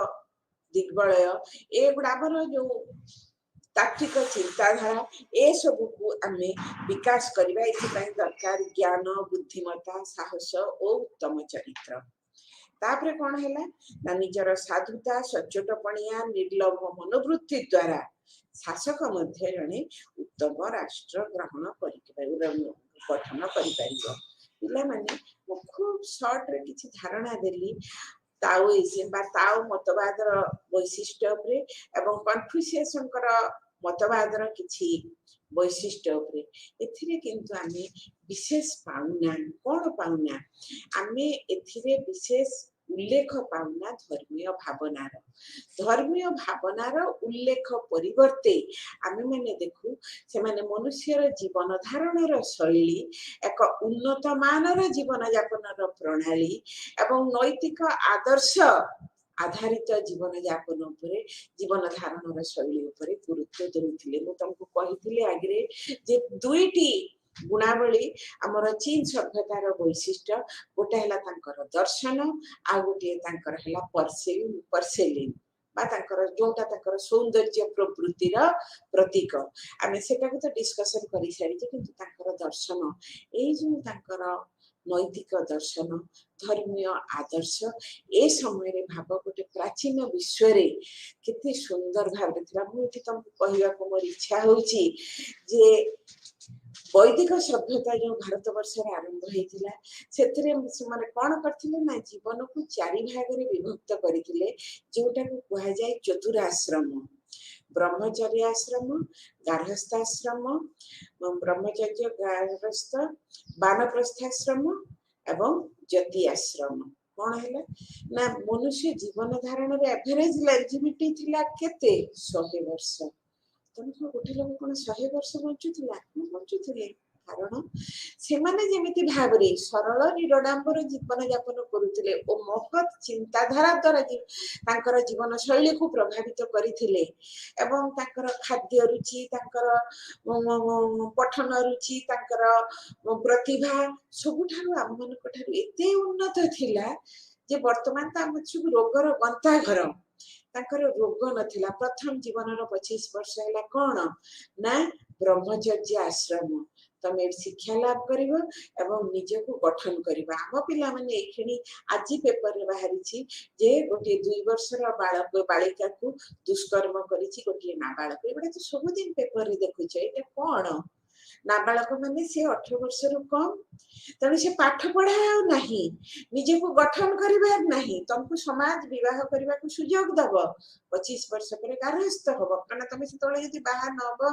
दिग्बलय एगुडा हमर जो तात्विक चिंताधारा ए सब को आमे विकास करबा इथिपाई दरकार ज्ञान बुद्धिमत्ता साहस और उत्तम चरित्र तापरे कोन हैला ना निजर साधुता सच्चोटपणिया निर्लोभ मनोवृत्ति द्वारा शासक मध्य जने उत्तम राष्ट्र ग्रहण गठन करिपारिबो पिला माने खूब शॉर्ट रे किछि धारणा देली ताओइज्म बा ताओ मतवादर वैशिष्ट्य उपरे एवं कन्फ्यूशियसन कर मतवादर किछि वैशिष्ट्य उपरे एथिरे किंतु आमे विशेष पाउना कोन पाउना आमे एथिरे विशेष उल्लेख पाउना धर्मीय भावनार उल्लेख परिवर्ते आमे माने देखु से माने मनुष्यर जीवन धारणर शैली एक उन्नत मानर जीवन यापनर प्रणाली एवं नैतिक आदर्श आधारित जीवन यापन उपरे जीवन धारणर शैली उपरे गुरुत्व देउथिले मु तुमको कहिथिले आगरे जे दुईटी गुणावली हमर चीन सभ्यतार वैशिष्ट्य गोटे हला तांकर दर्शन आ गोटे तांकर हला परसेलिन बा तांकर जोटा तांकर सौंदर्य प्रवृत्तिर प्रतीक आमे सेटा को तो डिस्कशन करि सारी किंतु तांकर दर्शन ए जो तांकर नैतिक दर्शन धर्मीय आदर्श ए समय रे भाव गोटे प्राचीन विश्व रे केते सुंदर भाव थिला मुठी तुमको कहिया को मोर इच्छा होची जे वैदिक सभ्यता जो भारत वर्ष रे आरंभ हेतिला सेतरे माने कोन करथिले ना जीवन को चारि भाग रे विभक्त करिथिले जोटा को कहा जाय चतुराश्रम ब्रह्मचर्य आश्रम गार्हस्थाश्रम ब्रह्मचर्य गार्हस्थ वानप्रस्थाश्रम एवं जति आश्रम कोन हैला ना मनुष्य जीवन धारण रे एवरेज लॉन्जिविटी थिला केते 100 वर्ष तुमको गोटे लोक कोन 100 वर्ष बंचुथिला बंचुथिले कारण से माने जेमिति भाबरे सरल निरडांबर जीवन यापन करूथिले ओ महत चिंताधारा द्वारा तांकर जीवन शैली को प्रभावित करिथिले एवं तांकर खाद्य रुचि तांकर पठन रुचि तांकर प्रतिभा सबुठारु आमन कोठारु एते उन्नत थिला जे वर्तमान ता हम रोगर गंता घर तांकर रोग नथिला प्रथम जीवनर 25 वर्ष हैला कोन ना ब्रह्मचर्य आश्रम तमे शिक्षा लाभ करिवो एवं निजे को गठन करिवो हम पिला माने एखिनी आजि पेपर रे बाहरी छी जे गोटे 2 वर्षर बालक बालिका को दुष्कर्म करिछि गोटे नाबालक एबडा तो सब दिन पेपर रे देखु छै एटा कोन नाबालक माने से 18 वर्ष रु कम तने से पाठ पढ़ा नाही निजे को गठन करिबार नाही तुमको समाज विवाह करबा को सुयोग दबो 25 वर्ष पर गारहस्थ होबो कना तमे से तळे यदि बाहा नब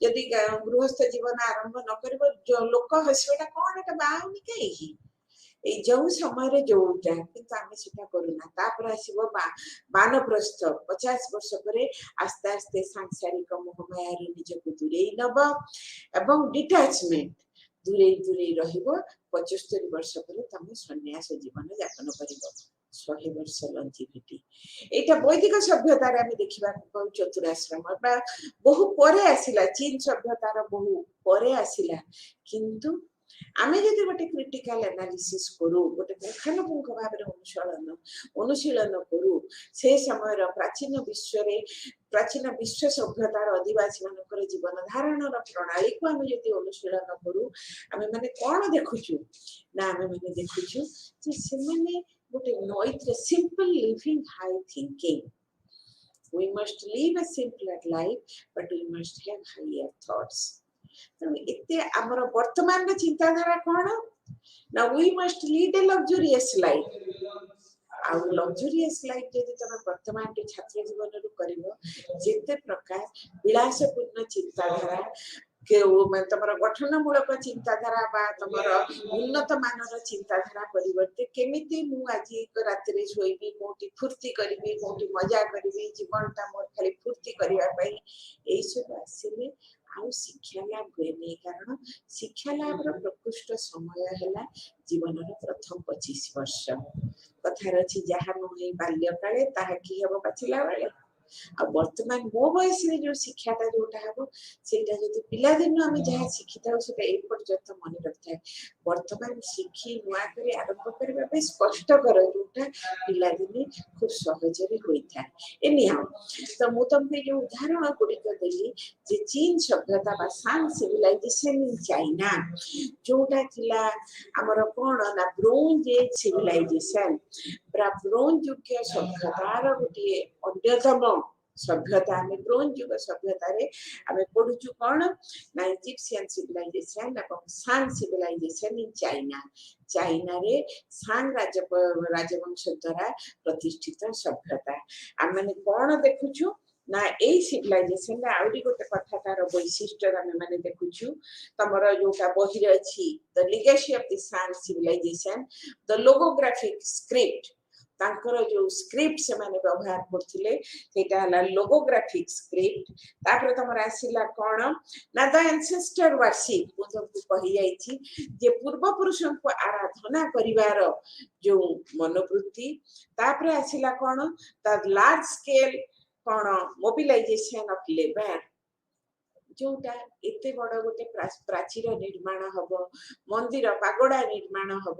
यदि गृहस्थ जीवन आरंभ न करबो जो लोक हसबेटा कोन एटा बाहुनी केही ए जो समय रे जोटा किंतु आमे सेटा करूना तापर आसीबो वानप्रस्थ 50 वर्ष परे आस्ते आस्ते सांसारिक मोहमाया रे निजे को दूरे नब एवं डिटैचमेंट दूरे दूरे रहिबो 75 वर्ष परे तमे सन्यास जीवन यापन करिबो 100 वर्ष लंजिविटी एटा वैदिक सभ्यता रे आमे देखिबा को चतुराश्रम बा बहु परे आसिला चीन सभ्यतार बहु परे आसिला किंतु आमे जदि गोटे क्रिटिकल एनालिसिस करू गोटे पुंखानुपुंख भाव अनुशीलन करू से समय प्राचीन विश्व सभ्यतार आदिवासी मानकर जीवन धारणर प्रणाली को आमे जदि अनुशीलन करू आमे माने कोन देखुछु ना आमे माने देखुछु जे से माने गोटे नैतिक simple living high thinking we must live a simpler life but we must have higher thoughts तो इते हमर वर्तमान रे चिंताधारा कोन Now we must lead a luxurious life. ଆଉ ଲକ୍ଜରିୟସ୍ ଲାଇଫ୍ ଯଦି ତମେ ବର୍ତ୍ତମାନ ଛାତ୍ର ଜୀବନରୁ କରିବ, ଯେତେ ପ୍ରକାର ବିଳାସପୂର୍ଣ୍ଣ ଚିନ୍ତାଧାରା ତମର ଗଠନମୂଳକ ଚିନ୍ତାଧାରା ବା ତମର ଉନ୍ନତ ମାନର ଚିନ୍ତାଧାରା ପରିବର୍ତ୍ତେ କେମିତି ମୁଁ ଆଜି ରାତିରେ ଶୋଇବି, କୋଉଠି ଫୁର୍ତ୍ତି କରିବି, କୋଉଠି ମଜା କରିବି, ଜୀବନଟା ମୋର ଖାଲି ଫୁର୍ତ୍ତି କରିବା ପାଇଁ, ଏଇସବୁ ଆସିଲେ ଆଉ ଶିକ୍ଷା ଲାଭ ହୁଏନି। କାରଣ ଶିକ୍ଷା ଲାଭର ପ୍ରକୃଷ୍ଟ ସମୟ ହେଲା ଜୀବନର ପ୍ରଥମ 25 ବର୍ଷ। କଥାରେ ଅଛି ଯାହା ନୁହେଁ ବାଲ୍ୟକାଳେ ତାହା କି ହବ ପାଚିଲା ବେଳେ। ଆଉ ବର୍ତ୍ତମାନ ମୋ ବୟସରେ ଯୋଉ ଶିକ୍ଷାଟା ଯୋଉଟା ହବ, ସେଇଟା ଯଦି ପିଲାଦିନୁ ଆମେ ଯାହା ଶିଖିଥାଉ ସେଟା ଏ ପର୍ଯ୍ୟନ୍ତ ମନେ ରଖିଥାଏ। ବର୍ତ୍ତମାନ ଶିଖି ନୂଆ କରି ଆରମ୍ଭ କରିବା ପାଇଁ କଷ୍ଟକର, ଯୋଉଟା ପିଲାଦିନେ ଖୁବ ସହଜରେ ହୋଇଥାଏ। ଏନିହାଉ, ତ ମୁଁ ତମକୁ ଏ ଯୋଉ ଉଦାହରଣ ଗୁଡ଼ିକ ଦେଲି ଯେ ଚୀନ ସଭ୍ୟତା ବା ସାନ୍ ସିଭିଲାଇଜେସନ ଇନ୍ ଚାଇନା, ଯୋଉଟା ଥିଲା ଆମର କଣ ନା ବ୍ରୋଞ୍ଜ ଏଜ୍ ସିଭିଲାଇଜେସନ, ବ୍ରୋଞ୍ଜ ଯୁଗ ସଭ୍ୟତାର ଗୋଟିଏ ଅନ୍ୟତମ ସଭ୍ୟତା। ଆମେ ବ୍ରୋଞ୍ଜ ଯୁଗ ସଭ୍ୟତାରେ ଆମେ ପଢୁଛୁ କଣ ନା ଇଜିପ୍ସିଆନ ସିଭିଲାଇଜେସନ ଏବଂ ସାନ୍ ସିଭିଲାଇଜେସନ ଇନ୍ ଚାଇନା। ଚାଇନାରେ ସାନ୍ ରାଜବଂଶ ଦ୍ୱାରା ପ୍ରତିଷ୍ଠିତ ସଭ୍ୟତା। ଆମେ କଣ ଦେଖୁଛୁ ନା ଏଇ ସିଭିଲାଇଜେସନ ଆହୁରି ଗୋଟେ କଥା, ତାର ବୈଶିଷ୍ଟ୍ୟ ଆମେ ମାନେ ଦେଖୁଛୁ। ତମର ଯୋଉଟା ବହିରେ ଅଛି the legacy of the Shang civilisation, the logographic script, ତାଙ୍କର ଯୋଉ ସ୍କ୍ରିପ୍ଟ ସେମାନେ ବ୍ୟବହାର କରୁଥିଲେ ସେଇଟା ହେଲା ଲୋଗୋଗ୍ରାଫିକ ସ୍କ୍ରିପ୍ଟ। ତାପରେ ତମର ଆସିଲା କଣ ନା ଦ ଆନସେଷ୍ଟର ୱାର୍ସିପ, ମୁଁ ତମକୁ କହିଯାଇଛି ଯେ ପୂର୍ବପୁରୁଷଙ୍କୁ ଆରାଧନା କରିବାର ଯୋଉ ମନୋବୃତ୍ତି। ତାପରେ ଆସିଲା କଣ ଦ ଲାର୍ଜ ସ୍କେଲ କଣ ମୋବିଲାଇଜେସନ ଅଫ ଲେବର, ଯୋଉଟା ଏତେ ବଡ ଗୋଟେ ପ୍ରାଚୀର ନିର୍ମାଣ ହବ, ମନ୍ଦିର ପାଗୋଡା ନିର୍ମାଣ ହବ,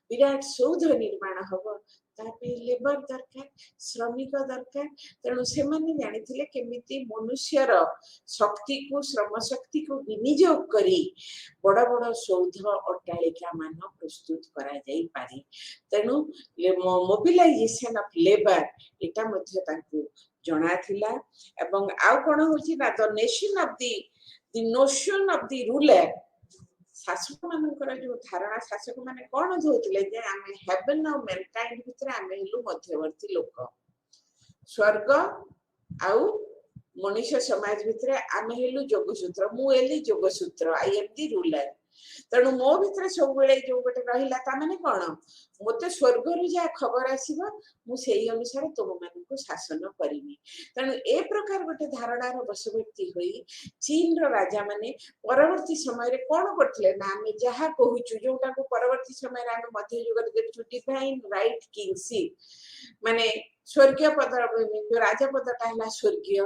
ବିରାଟ ସୌଧ ନିର୍ମାଣ ହବ, ତା ପାଇଁ ଲେବର ଦରକାର, ଶ୍ରମିକ ଦରକାର। ତେଣୁ ସେମାନେ ଜାଣିଥିଲେ କେମିତି ମନୁଷ୍ୟର ଶକ୍ତିକୁ, ଶ୍ରମ ଶକ୍ତିକୁ ବିନିଯୋଗ କରି ବଡ ବଡ ସୌଧ ଅଟ୍ଟାଳିକା ମାନ ପ୍ରସ୍ତୁତ କରାଯାଇପାରେ। ତେଣୁ ମୋବିଲାଇଜେସନ ଅଫ ଲେବର ଏଟା ମଧ୍ୟ ତାଙ୍କୁ ଜଣା ଥିଲା। ଏବଂ ଆଉ କଣ ହଉଛି ନା the nation of the notion of the ruler, ଶାସକ ମାନଙ୍କର ଯୋଉ ଧାରଣା, ଶାସକ ମାନେ କଣ ଦଉଥିଲେ ଯେ ଆମେ ହେଭେନ ଆଉ ମ୍ୟାନକାଇଣ୍ଡ ଭିତରେ ଆମେ ହେଲୁ ମଧ୍ୟବର୍ତ୍ତୀ ଲୋକ, ସ୍ୱର୍ଗ ଆଉ ମଣିଷ ସମାଜ ଭିତରେ ଆମେ ହେଲୁ ଯୋଗସୂତ୍ର, ମୁଁ ହେଲି ଯୋଗସୂତ୍ର, ଆଇ ଏମ ଦି ରୁଲର। ତେଣୁ ମୋ ଭିତରେ ସବୁବେଳେ ଯୋଉ ଗୋଟେ ରହିଲା, ତାମାନେ କଣ ମତେ ସ୍ୱର୍ଗରୁ ଯାହା ଖବର ଆସିବ ମୁଁ ସେଇ ଅନୁସାରେ ତୁମମାନଙ୍କୁ ଶାସନ କରିବି। ତେଣୁ ଏ ପ୍ରକାର ଗୋଟେ ଧାରଣାର ବଶବର୍ତ୍ତୀ ହୋଇ ଚୀନର ରାଜା ମାନେ ପରବର୍ତ୍ତୀ ସମୟରେ କଣ କରୁଥିଲେ ନା ଆମେ ଯାହା କହୁଛୁ, ଯୋଉଟାକୁ ପରବର୍ତ୍ତୀ ସମୟରେ ଆମେ ମଧ୍ୟଯୁଗରେ ଦେଖୁଛୁ ଡିଭାଇନ ରାଇଟ କିଙ୍ଗସିପ, ମାନେ ସ୍ୱର୍ଗୀୟ ପଦ, ଯୋଉ ରାଜପଦଟା ହେଲା ସ୍ୱର୍ଗୀୟ,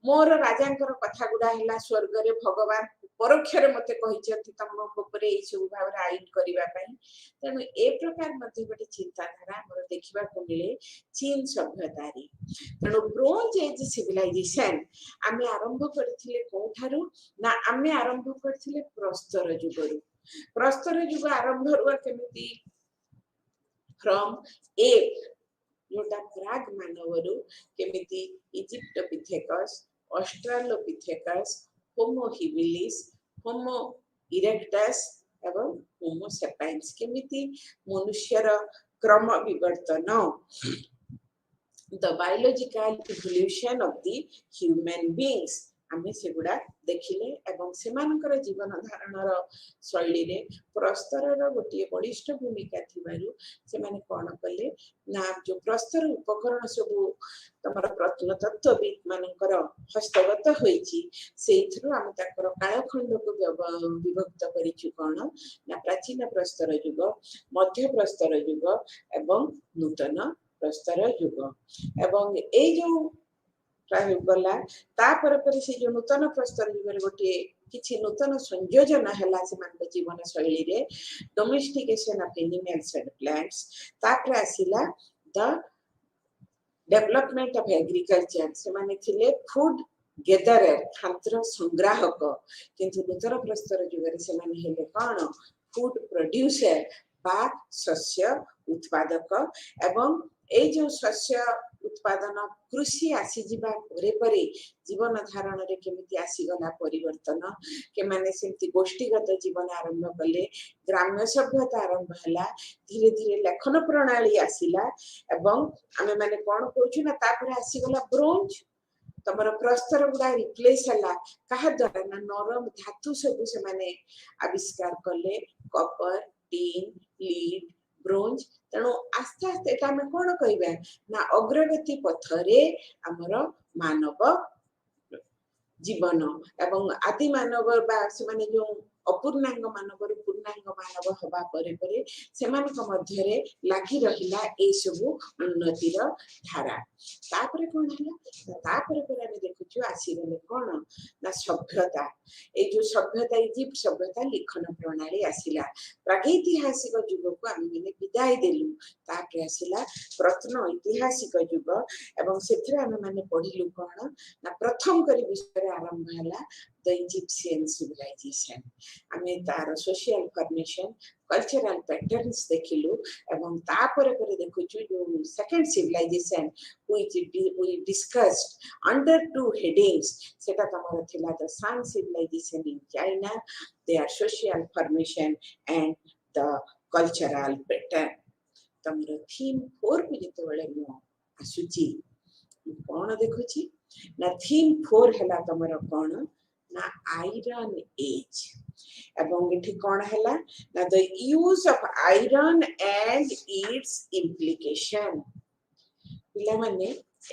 ମୋର ରାଜାଙ୍କର କଥା ଗୁଡା ହେଲା ସ୍ୱର୍ଗରେ ଭଗବାନ ପରୋକ୍ଷରେ ମତେ କହିଛନ୍ତି ତମ ଉପରେ ଏଇ ସବୁ ଭାବରେ ଆଇନ କରିବା ପାଇଁ। ତେଣୁ ଏ ପ୍ରକାର ମଧ୍ୟ ଗୋଟେ ଚିନ୍ତାଧାରା ଆମର ଦେଖିବାକୁ ମିଳେ ଚୀନ ସଭ୍ୟତାରେ। ତେଣୁ ବ୍ରୋଞ୍ଜ ଏଜ ସିଭିଲାଇଜେସନ ଆମେ ଆରମ୍ଭ କରିଥିଲେ କୋଉଠାରୁ ନା ଆମେ ଆରମ୍ଭ କରିଥିଲେ ପ୍ରସ୍ତର ଯୁଗରୁ। ପ୍ରସ୍ତର ଯୁଗ ଆରମ୍ଭ ହୁଏ କେମିତି, ଫ୍ରମ ଏ ଯୋଉଟା ପ୍ରାଗ ମାନବରୁ କେମିତି ଇଜିପ୍ଟୋପିଥେକସ, ଅଷ୍ଟ୍ରାଲୋପିଥେକସ, ହୋମୋ ହିବିଲିସ, ହୋମୋ ଇରେକ୍ଟସ ଏବଂ ହୋମୋ ସେପାଇନ୍ସ, କେମିତି ମନୁଷ୍ୟର କ୍ରମ ବିବର୍ତ୍ତନ, the biological evolution of the human beings, ଆମେ ସେଗୁଡା ଦେଖିଲେ। ଏବଂ ସେମାନଙ୍କର ଜୀବନ ଧାରଣର ଶୈଳୀରେ ପ୍ରସ୍ତରର ଗୋଟିଏ ବଳିଷ୍ଠ ଭୂମିକା ଥିବାରୁ ସେମାନେ କଣ କଲେ ନା ଯୋଉ ପ୍ରସ୍ତର ଉପକରଣ ସବୁ ତମର ପ୍ରତ୍ନତତ୍ତ୍ୱବିଦ ମାନଙ୍କର ହସ୍ତଗତ ହୋଇଛି, ସେଇଥିରୁ ଆମେ ତାଙ୍କର କାଳଖଣ୍ଡକୁ ବିଭକ୍ତ କରିଛୁ କଣ ନା ପ୍ରାଚୀନ ପ୍ରସ୍ତର ଯୁଗ, ମଧ୍ୟ ପ୍ରସ୍ତର ଯୁଗ ଏବଂ ନୂତନ ପ୍ରସ୍ତର ଯୁଗ। ଏବଂ ଏଇ ଯୋଉ ଗଲା ତାପରେ ପରେ ସେ ଯୋଉ ନୂତନ ପ୍ରସ୍ତର ଯୁଗରେ ଗୋଟିଏ କିଛି ନୂତନ ସଂଯୋଜନ ହେଲା ସେମାନଙ୍କ ଜୀବନ ଶୈଳୀରେ, ଡୋମେଷ୍ଟିକେସନ ଅଫ ଏନିମାଲ୍ସ ଆଣ୍ଡ ପ୍ଲାଣ୍ଟସ। ତାପରେ ଆସିଲା ଦ ଡେଭଲପମେଣ୍ଟ ଅଫ ଏଗ୍ରିକଲଚର, ସେମାନେ ଥିଲେ ଫୁଡ ଗେଦରର, ଖାଦ୍ୟ ସଂଗ୍ରାହକ, କିନ୍ତୁ ନୂତନ ପ୍ରସ୍ତର ଯୁଗରେ ସେମାନେ ହେଲେ କଣ ଫୁଡ ପ୍ରଡ୍ୟୁସର ବା ଶସ୍ୟ ଉତ୍ପାଦକ। ଏବଂ ଏଇ ଯୋଉ ଶସ୍ୟ उत्पादन कृषि आसीजिबा परे जीवन धारण रे केमिति आसीगला परिवर्तन के माने सेमति गोष्ठीगत जीवन आरंभ कले ग्राम्य सभ्यता आरंभ हला धीरे धीरे लेखन प्रणाली आसिला एवं आमे माने कोन कहूछु ना तापर आसीगला ब्रोंज तमर प्रस्तर गुडा रिप्लेस हला कहा द्वारा ना नरम धातु सब से माने आविष्कार कले कॉपर टीन लीड ब्रोंज तेणु आस्ते आस्ते एटा में कोन कहबा ना अग्रगति पथरे हमर मानव जीवन एवं आदि मानव बा से माने जो अपूर्णांग मानव पूर्णांग मानव हवा परे परे सेमानक मध्यरे लागि रहिला ए सब उन्नतिर धारा तापरे कोन हला तापरे पर हम देखुछु आसी गले कोन ना सभ्यता ए जो सभ्यता इजिप्ट सभ्यता लिखन प्रणाली आसिला प्रागैतिहासिक युग को हम माने विदाय देलु तापरे आसिला प्रत्न ऐतिहासिक युग एवं सेथरे हम माने पढिलु कोन ना प्रथम करी विषय आरंभ हला द इजिप्शियन सिविलाइजेशन आमे तार सोशल फॉर्मेशन कल्चरल पैटर्न्स देखिलु एवं तापर पर देखुछु जो second civilization which we discussed under two headings सेटा तमर थिला the Shang civilization in China their social formation and the cultural pattern तमर थीम 4 को जते बेले मो आसुची कोन देखुची ना थीम 4 हला तमर कोन ना आयरन एज एवं इठी कोन हला ना the use of iron and its implication पिला माने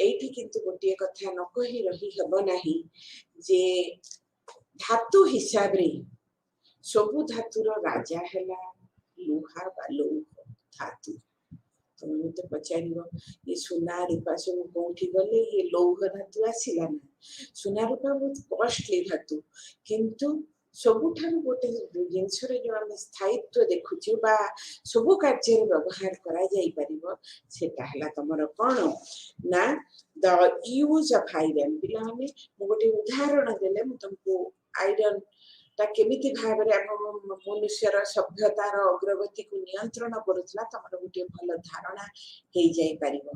एठी किंतु गोटिए कथा न कहि रही हबो नाही जे धातु हिसाब रे सबु धातुर राजा हला लोहा बा लौह धातु तो मते पचारिबो ये सुना रूपा सब कोठी गले ये लौह धातु आसिला ना सुना रूपा बहुत कॉस्टली धातु किंतु सबुठार गोटे जिनसरे जो हम स्थायित्व देखुछु बा सबु कार्य व्यवहार करा जाई परिबो सेटा हला तमरो कोन ना द यूज ऑफ आयरन बिला हमें गोटे उदाहरण देले मु तुमको आयरन ता केमिति भाबरे मनुष्यर सभ्यतार अग्रगति को नियंत्रण करूतला तमरो गोटे भल धारणा हे जाई परिबो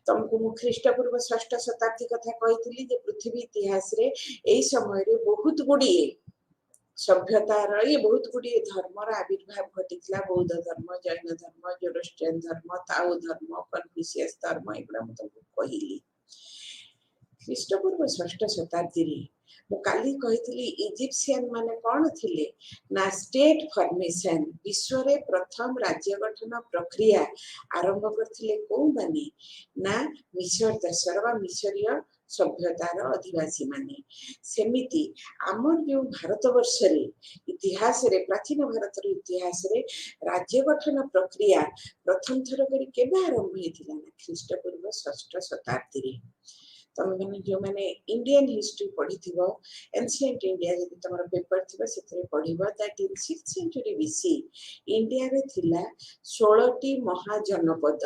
तुमको मु ख्रीष्टपूर्व 6th शताब्दी कथा कहितली जे पृथ्वी इतिहास रे एई समय रे बहुत गुडिए सभ्यतार ये बहुत गुडिए धर्मर आविर्भाव घटितला बौद्ध धर्म जैन धर्म जोरोस्ट्रियन धर्म ताओ धर्म कन्फ्यूशियस धर्म एगुडा म तुमको कहिली ख्रीष्टपूर्व 6th शताब्दी रे मु काली कहितली इजिप्शियन माने कोन थिले ना स्टेट फॉर्मेशन विश्व रे प्रथम राज्य गठन प्रक्रिया आरंभ करथिले को माने ना मिस्र देशर वा मिस्रीय सभ्यतार अधिवासी माने सेमिति आमर जो भारतवर्ष रे इतिहास रे प्राचीन भारत रे इतिहास रे राज्य गठन प्रक्रिया प्रथम थर करी केबे आरंभ हेतिला ना ख्रीष्टपूर्व 6th शताब्दी रे तम माने जो माने इंडियन हिस्ट्री पढिथिबो एंशिएंट इंडिया जदि तमर पेपर थिबो सेतरे पढिबो that in 6th century BC India रे थिला 16 टी महाजनपद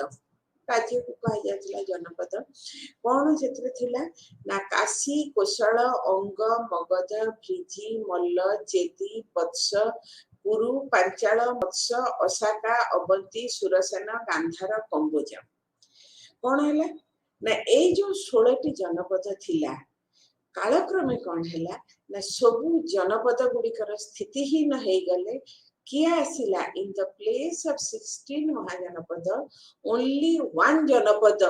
राज्य को कहा जातला जनपद कोन सेतरे थिला ना काशी कोशल अंग मगध भ्रीजी मल्ल चेदी वत्स पुरु पांचाल मत्स्य ओसाका अवंती सुरसेन गांधार कंबोज कोन हला ना ए जो 16 टी जनपद थिला कालक्रमे कोन हला ना सबु जनपद गुडिकर स्थिति ही न हे गले किया आसिला in the place of 16 mahajanapada only one janapada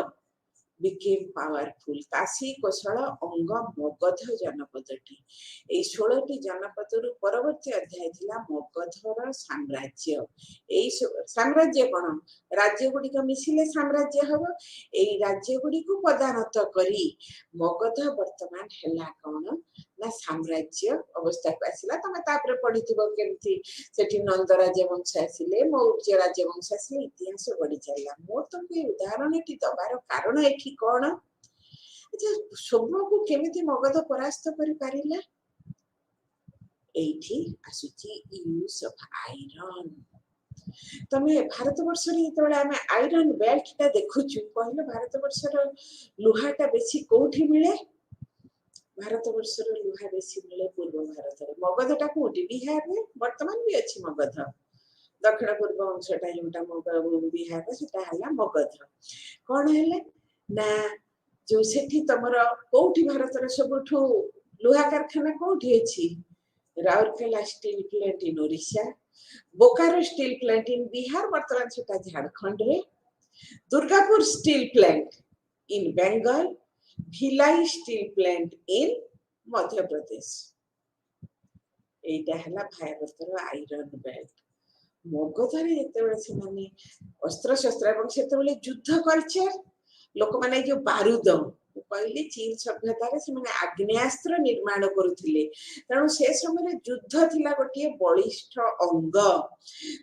became powerful Kashi Kosala Anga Magadha जनपदटी A 16 T जनपद रु परवर्ती अध्याय थिला मगधर साम्राज्य ए साम्राज्य कोन राज्य गुडी का मिसिले साम्राज्य हबो ए राज्य गुडी को पदानत करी मगध वर्तमान हैला कोन ना साम्राज्य अवस्था को आसिला तमे तापर पढिथिबो केमथि सेठी नंद राज्य वंश आसिले मौर्य राज्य वंश आसिले इतिहास बढी चलला मोर तो के उदाहरण एठी दबार कारण एठी कोन अच्छा सबो को केमिति मगध परास्त करि पारिला एठी आसुची यूज ऑफ आयरन तमे भारतवर्ष रे तोळे आमे आयरन बेल्ट ता देखुछु कहले भारतवर्ष रो लोहाटा बेसी कोठी मिले भारतवर्ष रो लोहा बेसी मिले पूर्व भारत रे मगधटा कोठी बिहार रे वर्तमान भी अछि मगध दक्षिण पूर्व अंशटा जोटा मगध बिहार रे सेटा हला मगध कोन हले ना जो सेठी तमर कोठी भारतर सबठू लुहा कारखाना कोठी अछि Rourkela steel plant in Odisha Bokaro steel plant in Bihar वर्तमान सेटा झारखंड रे Durgapur steel plant in Bengal Bhilai steel plant in Madhya Pradesh एटा हला भारतर आयरन बेल्ट मगधरे जेतेबेले से माने अस्त्र शस्त्र एवं सेतेबेले युद्ध कल्चर लोक माने जो बारूद कहले चीन सभ्यतार से माने आग्नेयास्त्र निर्माण करुथिले तेणु से समय युद्ध थिला गोटे बलिष्ठ अंग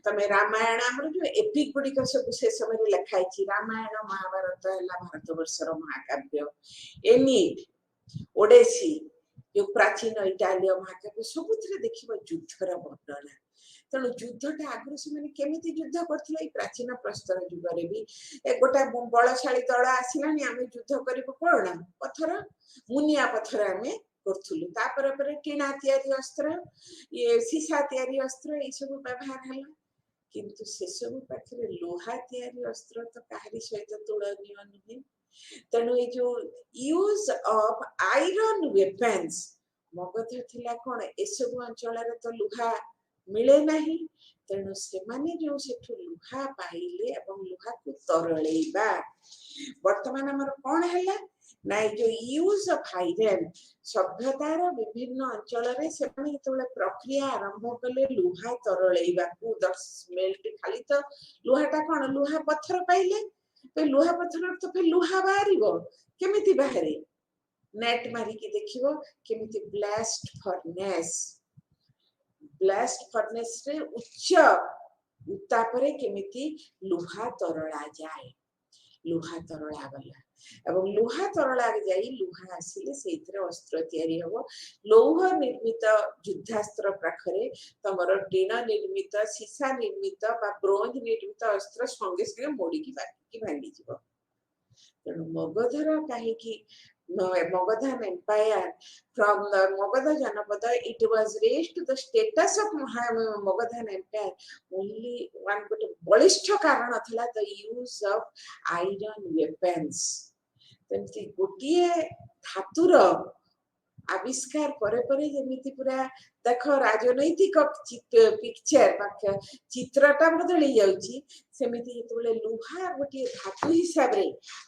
तमे रामायण हमर जो एपिक गुडिक सब से समय लिखाई छी रामायण महाभारत हला भारतवर्षर महाकाव्य एनी ओडेसी जो प्राचीन इटालीय महाकाव्य सबुथिरे देखिबा युद्धर वर्णना तेणु युद्धटा आगु से माने केमिति युद्ध करथिला प्राचीन प्रस्तर युगरे भी एक गोटा बलशाली दल आसिलानी आमे युद्ध करिबो कोन पत्थर मुनिया पत्थर आमे करथुलु तापर पर टीना तयारी अस्त्र ये सीसा तयारी अस्त्र ए सब व्यवहार हला किंतु से सब पाखरे लोहा तयारी अस्त्र तो काहरी सहित तुलनीय नुहे तेणु ये जो use of iron weapons Magadh थिला कोन ए सब अंचल रे तो लोहा मिले नहीं तेणु से माने जो सेठु लुहा पाइले एवं लुहा को तरळेबा वर्तमान हमर कोन हला ना जो यूज ऑफ आयरन सभ्यतार विभिन्न अंचल रे से माने तोले प्रक्रिया आरंभ कले लुहा तरळेबा को स्मेल्ट खाली तो लुहाटा कोन लुहा पत्थर पाइले तो लुहा पत्थर तो फिर लुहा बाहरिबो केमिति बाहरे नेट मारी की देखिबो केमिति ब्लास्ट फर्नेस रे उच्च उतापरे केमिति लुहा तरळा जाए लुहा तरळा गला एवं लुहा तरळा जाई लुहा आसिले सेइतरे अस्त्र तयारी हबो लौह निर्मित युद्धास्त्र प्रखरे तमर टीन निर्मित सीसा निर्मित बा ब्रोंज निर्मित अस्त्र संगे संगे मोडी की भांगी जीवो तेणु मगधर काहे की Magadhan Empire from the Magadha Janapada, it was raised to the status of Magadhan Empire only one but balishta karana thala the use of iron weapons. तेमती गोटिए धातुर आविष्कार परे परे जेमिति पूरा देखो राजनैतिक पिक्चर चित्रटा बदली जाउची सेमिति जेतबेले लुहा गोटिए धातु हिसाब रे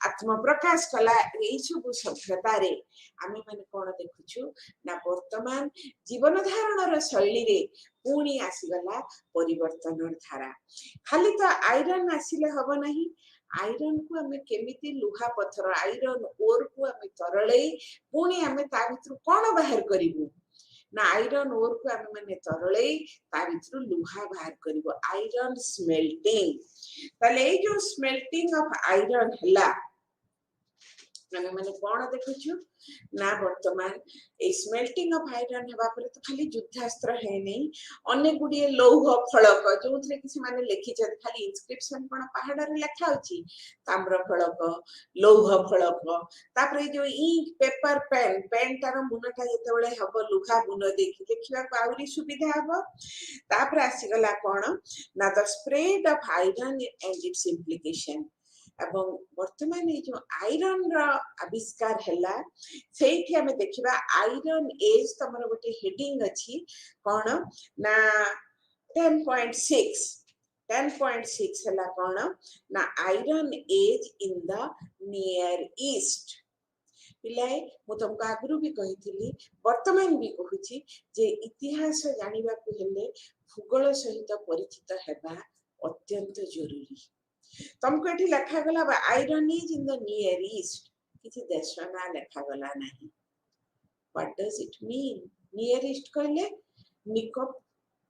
आत्म प्रकाश कला एई सब सभ्यता रे आमे माने कोन देखुछु ना वर्तमान जीवन धारणर शैली रे पुणी आसीगला परिवर्तनर धारा खाली तो आयरन आसीले हबो नहीं आयरन को हमें केमिति लुहा पत्थर आयरन ओर को हमें तरळे पुणी हमें ता भितर कोन बाहर करिवु ना आयरन ओर को हमें माने तरळे ता भितर लुहा बाहर करिवु आयरन स्मेल्टिंग तले जो स्मेल्टिंग ऑफ आयरन हला माने कोन देखुछु ना वर्तमान ए स्मेल्टिंग ऑफ आयरन हेबा पर तो खाली युद्धास्त्र है नहीं अनेक गुडिए लौह फलक जोथरे किसी माने लिखि छ खाली इंस्क्रिप्शन कोन पहाड़ रे लिखा होची ताम्र फलक लौह फलक तापर जो इंक पेपर पेन तार मुनटा जेतेबेले हबो लुहा बुन देखि देखिबा आउरी सुविधा हबो तापर आसी गला कोन ना the spread of iron and its implication एवं वर्तमान जो आयरन रा आविष्कार हला सेठी हमें देखिबा आयरन एज तमरो गोटे हेडिंग अछि कोन ना 10.6 हला कोन ना iron age in the near east पिलाए मु तुमको आगु भी कहिथिली वर्तमान भी कहूची जे इतिहास जानिबा को हेले भूगोल सहित परिचित हेबा अत्यंत जरूरी तुमको एठी लिखा गला iron is in the near east किछि देश ना लिखा गला नहीं what does it mean near east कहले निकट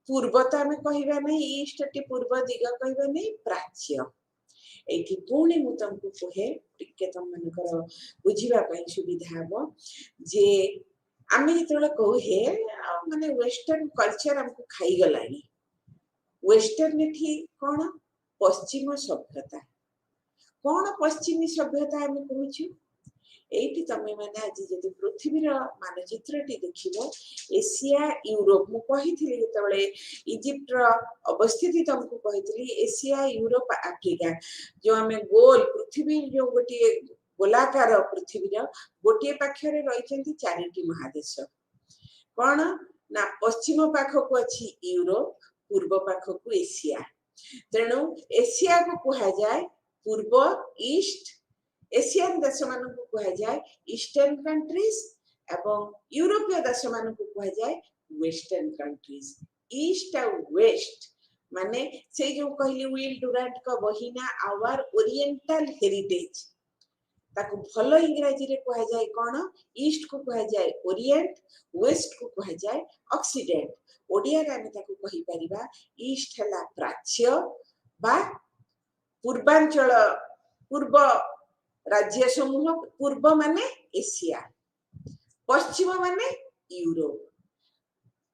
पूर्व त हमें कहिबा नहीं ईस्ट टी पूर्व दिग कहिबा नहीं प्राच्य एठी पुणी मु तुमको कहे टिके तुम मनकर बुझिबा पई सुविधा हबो जे आमे जेतले कहू हे माने वेस्टर्न कल्चर हमको खाई गलानी वेस्टर्न थी कोन पश्चिम सभ्यता कौन पश्चिमी सभ्यता हमें कहूँ एटी तमे माने आज जदि पृथ्वीर मानचित्रटी देखिबो एशिया यूरोप मु कहिथिली जेतबेले इजिप्ट रो अवस्थिति तुमको कहिथिली एशिया यूरोप अफ्रीका जो हमें गोल पृथ्वी जो गोटी गोलाकार पृथ्वी गोटे पाखरे रही चारिटी महादेश कौन ना पश्चिम पाखक अच्छी यूरोप पूर्व पाखक एशिया तेणु एशिया को कह जाए पूर्व ईस्ट एशियन देश मान कह जाए ईस्टर्न कंट्रीज एवं यूरोपीय देश मान कह जाए वेस्टर्न कंट्रीज ईस्ट और वेस्ट माने से जो कहली विल डुरांट का बही ना आवर ओरिएंटल हेरिटेज ताको भलो इंग्रजी रे कह जाए कौन ईस्ट को कह जाए ओरिएंट वेस्ट को कह जाए ऑक्सीडेंट ओडिया रे हम ताको कहि परिबा ईस्ट हला प्राच्य बा पूर्वांचल पूर्व राज्य समूह पूर्व माने एशिया पश्चिम माने यूरोप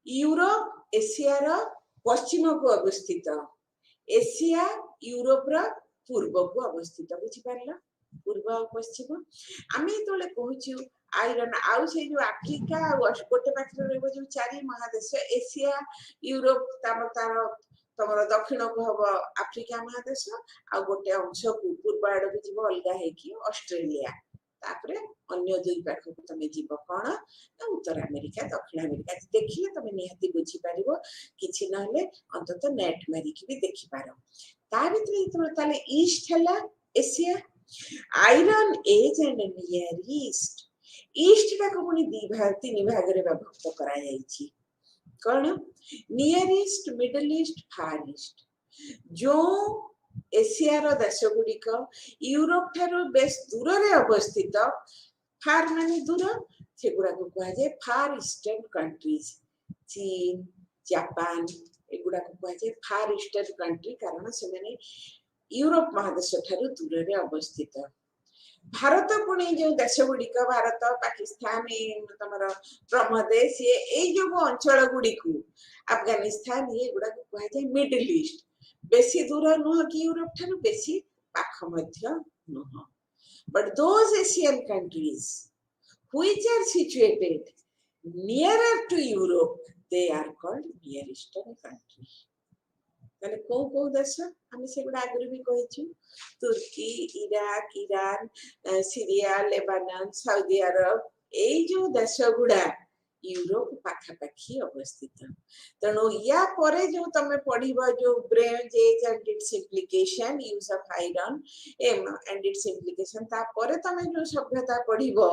यूरोप एशिया रो पश्चिम को अवस्थित एशिया यूरोप रो पूर्व को अवस्थित बुझी पारला पूर्व और पश्चिम आमे तोले कहूछु आयरन आउ से जो अफ्रीका और गोटे पाखरे रहबो जो चारि महादेश एशिया यूरोप तार तमर दक्षिण को हबो अफ्रीका महादेश आ गोटे अंश को पूर्व आड़ को जीव अलगा है कि ऑस्ट्रेलिया तापरे अन्य दुई पाख को तमे जीव कोन उत्तर अमेरिका दक्षिण अमेरिका देखिले तमे निहाती बुझी पारिबो किछि नहले अंतत नेट मारी कि भी देखि पारो ता भितरे तो ताले ईस्ट हला Asia iron age and near east टा को पुनी दी भाग तीन भाग रे विभक्त करा जाईची कौन नियर ईस्ट मिडल ईस्ट फार ईस्ट जो एशिया रो देश गुडी को यूरोप थारो बेस दूर रे अवस्थित फार माने दूर से गुडा को कह जाए फार ईस्टर्न कंट्रीज चीन जापान एगुडा को कह जाए फार ईस्टर्न कंट्री कारण से माने यूरोप महादेश ठारू दूर रे अवस्थित भारत पुणी जो देश गुडी का भारत पाकिस्तान तमर ब्रह्मदेश ये जो अंचल गुडी को अफगानिस्तान ये गुडा को कह जाए मिडिल ईस्ट बेसी दूर नुह कि यूरोप ठारू बेसी पाख मध्य नुह but those Asian countries which are situated nearer to Europe they are called near eastern country माने को देश हम से गुडा आगु भी कहिछु तुर्की Iraq Iran Syria Lebanon Saudi Arab ए जो देश गुडा यूरोप पाखा पाखी अवस्थित तनो या परे जो तमे पढिबो जो bronze age and its implication use of iron age and its implication ता परे तमे जो सभ्यता पढिबो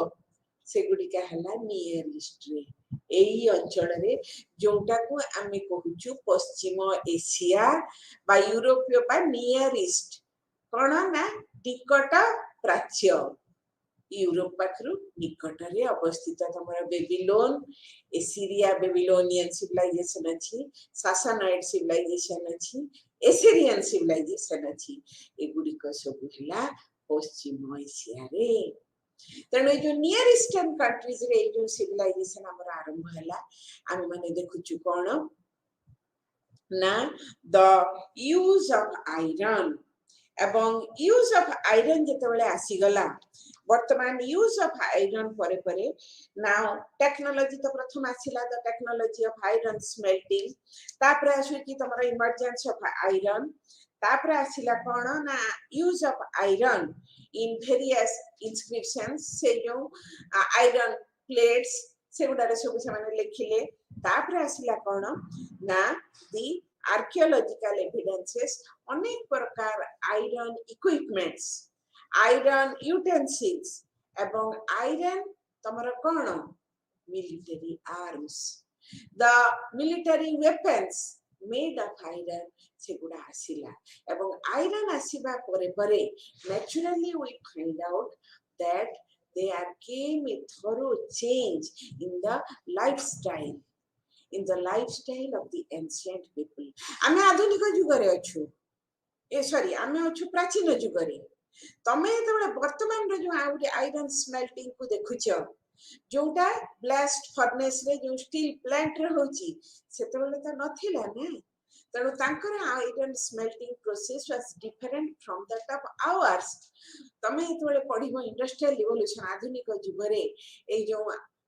से गुडी का हला नियर ईस्ट रे एई अंचल रे जोटा को आमे कहूछु पश्चिम एशिया बा यूरोपीय बा नियर ईस्ट कोन ना निकट प्राच्य यूरोप पाखरु निकट रे अवस्थित तमरा बेबीलोन एसिरिया बेबीलोनियन सिविलाइजेशन अछि सासानाइड सिविलाइजेशन अछि एसिरियन सिविलाइजेशन अछि एगुडी को सब हिला पश्चिम एशिया रे तेणु जो नियर ईस्टर्न कंट्रीज रे जो सिविलाइजेशन हमर आरंभ हला आमे माने देखुछु कोन ना द यूज ऑफ आयरन एवं यूज ऑफ आयरन जते बेले आसी गला वर्तमान यूज ऑफ आयरन परे परे नाउ टेक्नोलॉजी तो प्रथम आसीला the technology of iron smelting तापर आसु कि तमरा इमर्जेंस ऑफ आयरन तापर आसीला कोन ना use of iron in various inscriptions से जो आयरन प्लेट्स से गुडारे सब से माने लिखिले तापर आसीला कोन ना दी आर्कियोलॉजिकल एविडेंसेस अनेक प्रकार आयरन इक्विपमेंट्स आयरन यूटेंसिल्स एवं आयरन तमरा कोन military arms the military weapons made of iron से गुडा आसीला एवं आयरन आसीबा परे परे naturally we find out that there came a thorough change in the lifestyle of the ancient people आमे आधुनिक युग रे अछु ए सॉरी आमे अछु प्राचीन युग रे तमे तबे वर्तमान रे जो आयरन स्मेल्टिंग को देखुछ जोटा ब्लास्ट फर्नेस रे जो स्टील प्लांट रे होची सेतबेले त नथिला ने तनो तांकर iron smelting process was different from that of hours तमे एतबेले पढिबो इंडस्ट्रियल रिवोल्यूशन आधुनिक युग रे ए जो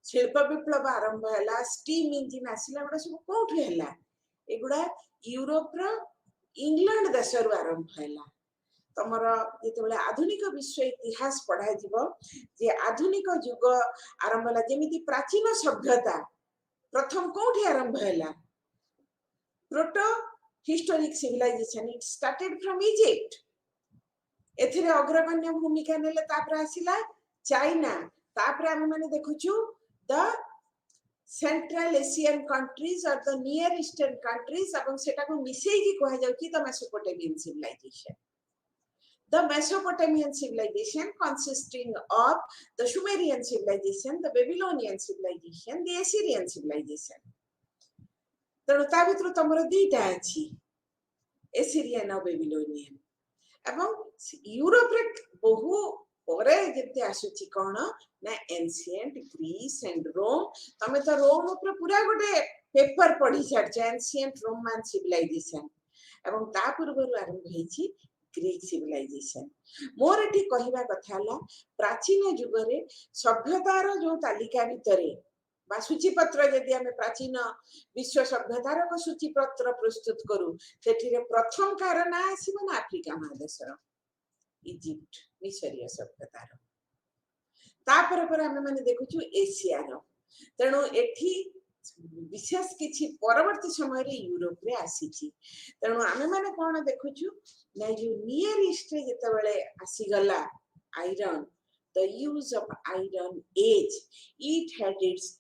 शिल्प विप्लव आरंभ हला स्टीम इंजन आसिला बडा सब कोठी हला एगुडा यूरोप रो इंग्लैंड देश रो आरंभ हला तमर जिते आधुनिक विश्व इतिहास पढ़ा जे आधुनिक युग आरंभ है जमी प्राचीन सभ्यता प्रथम कौटी आरंभ है proto historic civilisation it started from Egypt एथिरे अग्रगण्य भूमिका नेले तापर आसिला चाइना तापर हम माने देखुछु द सेंट्रल एशियन कंट्रीज और द नियर ईस्टर्न कंट्रीज एवं सेटा को मिसेई की कहा जाउ कि the Mesopotamian civilization the Mesopotamian civilization consisting of the Sumerian civilization, the Babylonian civilization, the Assyrian civilization. तेणु ता भितर तमर दुईटा अछि एसिरियन और बेबिलोनियन एवं यूरोप रे बहु परे जेते आसुची कोन ना एंशिएंट ग्रीस एंड रोम तमे तो रोम ऊपर पूरा गोटे पेपर पढ़ी छाड़ एंशिएंट रोमन सिविलाइजेशन एवं ता पूर्व आरंभ हेछि ग्रीक सिविलाइजेशन मोर एठी कहिबा कथा हला प्राचीन जुगरे सभ्यतार जो तालिका भितरे बा सूचीपत्र यदि हमें प्राचीन विश्व सभ्यतार को सूचीपत्र प्रस्तुत करू सेठिरे प्रथम कारण आसीबो ना अफ्रीका महादेशर इजिप्ट मिस्रीय सभ्यतार तापर पर हमें माने देखुछु एशियार तेणु एठी विशेष किछि परवर्ती समय रे यूरोप रे आसीछि तेणु आमे माने कोन देखुछु ना जो नियर ईस्ट रे जते बेले आसी गला iron the use of iron age it had its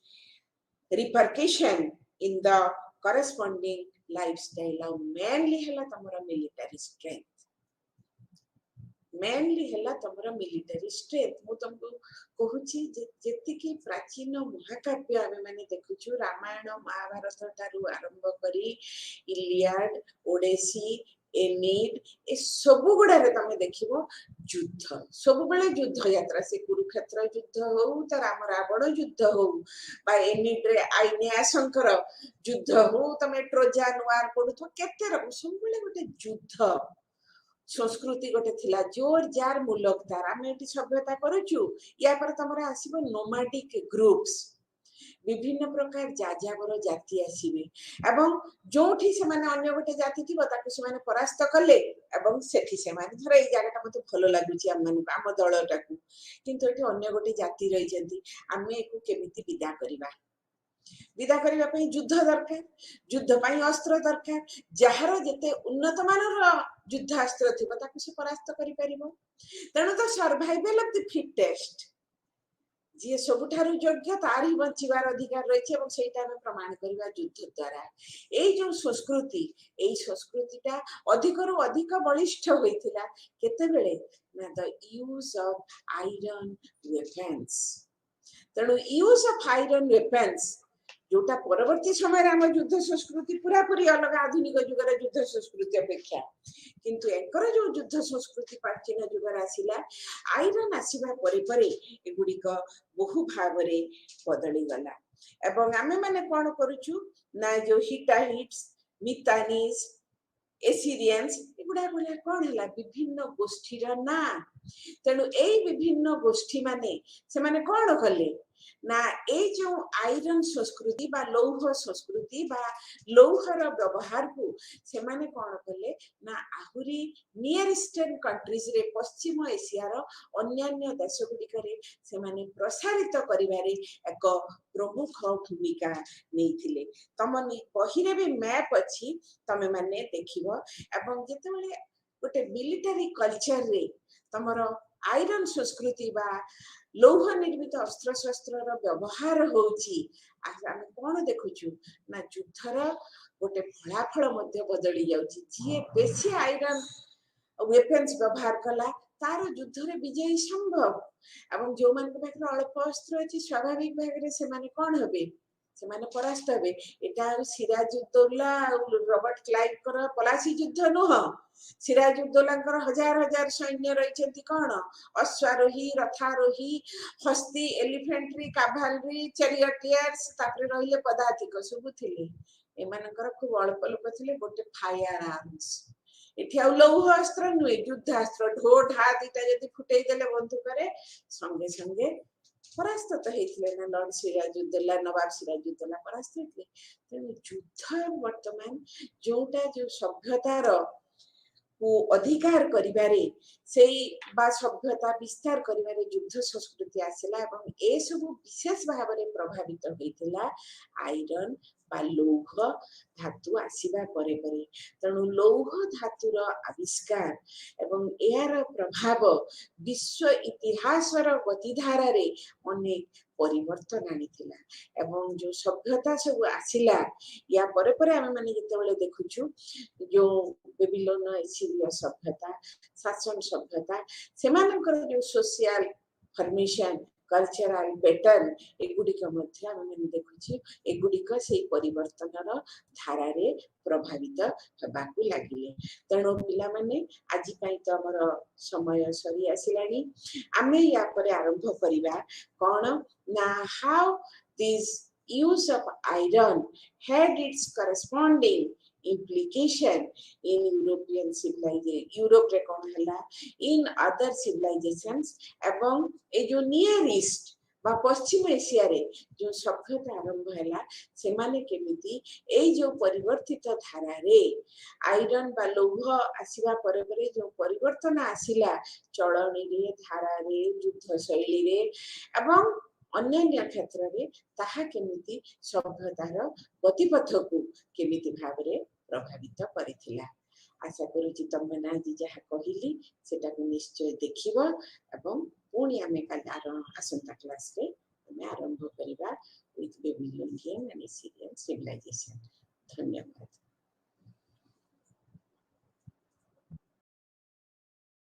repercussion in the corresponding lifestyle of mainly हला तमरा मिलिटरी स्ट्रेंथ मेनली हला तमरा मिलिटरी स्ट्रेंथ मु तुमको कहूची जेति की प्राचीन महाकाव्य आमे माने देखुछु रामायण महाभारत तारु आरंभ करी इलियाड ओडेसी एनीड ए सबु गुडा रे तमे देखिबो युद्ध सबु बेले युद्ध यात्रा से कुरुक्षेत्र युद्ध हो त राम रावण युद्ध हो बा एनीड रे आइनिया शंकर युद्ध हो तमे ट्रोजन वार पडुथो केते रो सबु बेले गोटे युद्ध संस्कृति गोटे थिला जोर जार मूलक तार आमे एटी सभ्यता करूछु या पर तमरा आसीबो नोमैडिक ग्रुप्स विभिन्न प्रकार जाजावर जाति आसीबे एवं जोठी से माने अन्य गोटे जाति थिबो ताकु से माने परास्त करले एवं सेठी से माने धर एई जागाटा मते भलो लागुची हम माने आम दलटाकू किंतु एठी अन्य गोटे जाति रहि जंती आमे एकु केमिति विदा करबा पई युद्ध दरकार युद्ध पई अस्त्र दरकार जहार जते उन्नत मानर युद्ध अस्त्र थिबो ताकु से परास्त करि परिबो तेनु तो सर्वाइवल ऑफ द फिटेस्ट जे सबुठारु योग्य तारी बंचिबार अधिकार रहिछि एवं सेटा हम प्रमाण करबा युद्ध द्वारा एई जो संस्कृतिटा अधिकरु अधिक बलिष्ठ होइथिला केते बेले ना the use of iron weapons तेनु यूज ऑफ आयरन वेपन्स जोटा परवर्ती समय रे हम युद्ध संस्कृति पूरा पूरी अलग आधुनिक युगर युद्ध संस्कृति अपेक्षा किंतु एकर जो युद्ध संस्कृति प्राचीन युगर आसिला आयरन आसीबा परे परे एगुडी को बहु भावरे बदली गला एवं आमे माने कोन करूछु ना जो हिटाइट्स मितानीस एसिरियंस एगुडा बोले कोन हला विभिन्न गोष्ठीर ना तेनु एई विभिन्न गोष्ठी माने से माने कोन कले ना ए जो आयरन संस्कृति बा लौह संस्कृति बा लौहर व्यवहार को से माने कोन कले ना आहुरी नियर ईस्टर्न कंट्रीज रे पश्चिम एशिया रो अन्य देश गुडी करे से माने प्रसारित करिवारे एक प्रमुख भूमिका नेथिले तमनी बहिरे भी मैप अछि तमे माने देखिबो एवं जेते बेले गोटे मिलिटरी कल्चर रे तमरो आयरन संस्कृति बा लौह निर्मित अस्त्र शस्त्र रो व्यवहार होउची आमे कोन देखुछु ना युद्धर गोटे फलाफल मध्ये बदली जाउची जे बेसी आयरन वेपन्स व्यवहार कला तार युद्ध रे विजय संभव एवं जो मान के पाखरे अल्प अस्त्र अछि स्वाभाविक भागरे से माने कोन होबे से माने परास्त होबे एटा सिराजुद्दौला रॉबर्ट क्लाइव कर पलासी युद्ध नोह सिराजुद्दौलांकर हजार हजार सैन्य रहिसेंती कोन अश्वारोही रथारोही हस्ती एलिफेंट्री कैवलरी चैरियटियर्स तापरे रहिले पदातिक सब थिले एमानकर खूब अल्प लोक थिले गोटे फायर आर्म्स एठी आ लौह अस्त्र नुए युद्धास्त्र ढो ढा दिटा जति फुटै देले बंदूक रे संगे संगे परास्त तो हेथिले ना लॉर्ड सिराजुद्दौला नवाब सिराजुद्दौला परास्त हेथिले तेणु युद्ध वर्तमान जोटा जो सभ्यतार को अधिकार करिबारे सेई बा सभ्यता विस्तार करिबारे युद्ध संस्कृति आसिला एवं ए सब विशेष भाव में प्रभावित होइतिला आयरन बा लौह धातु आसिबा परे परे तेणु लौह धातुर आविष्कार एवं यार प्रभाव विश्व इतिहासर गतिधारा रे अनेक परिवर्तन आनिथिला एवं जो सभ्यता सब आसिला या परे परे आमे माने जेतेबेले देखुछु जो बेबीलोन एसीरिया सभ्यता शासन सभ्यता सेमानकर जो सोशल फॉर्मेशन कल्चरल पैटर्न एगुडिक मध्य आमे माने देखुछु एगुडिक से परिवर्तनर धारा रे प्रभावित हेबाकु लागिले तेणु पिला माने आजि पई तो हमर समय सरी आसिलानी आमे या परे आरंभ करिबा कोन ना how this use of iron had its corresponding implication in European civilization, Europe रे कौन हला in other civilizations एवं ए जो नियर ईस्ट बा पश्चिम एशिया रे जो सभ्यता आरंभ हला से माने केमिति ए जो परिवर्तित धारा रे आयरन बा लौह आसीबा परे परे जो परिवर्तन आसिला चलनी रे धारा रे युद्ध शैली रे एवं अन्य क्षेत्र में ताहा केमिति सभ्यतार गतिपथ को केमिति भाबरे प्रभावित करिथिला आशा करूची तमे ना जी जहा कहिली सेटा को निश्चय देखिबो एवं पुणी आमे काल आसंता क्लास रे आमे आरंभ करिबा with Babylonian and Syrian civilization धन्यवाद।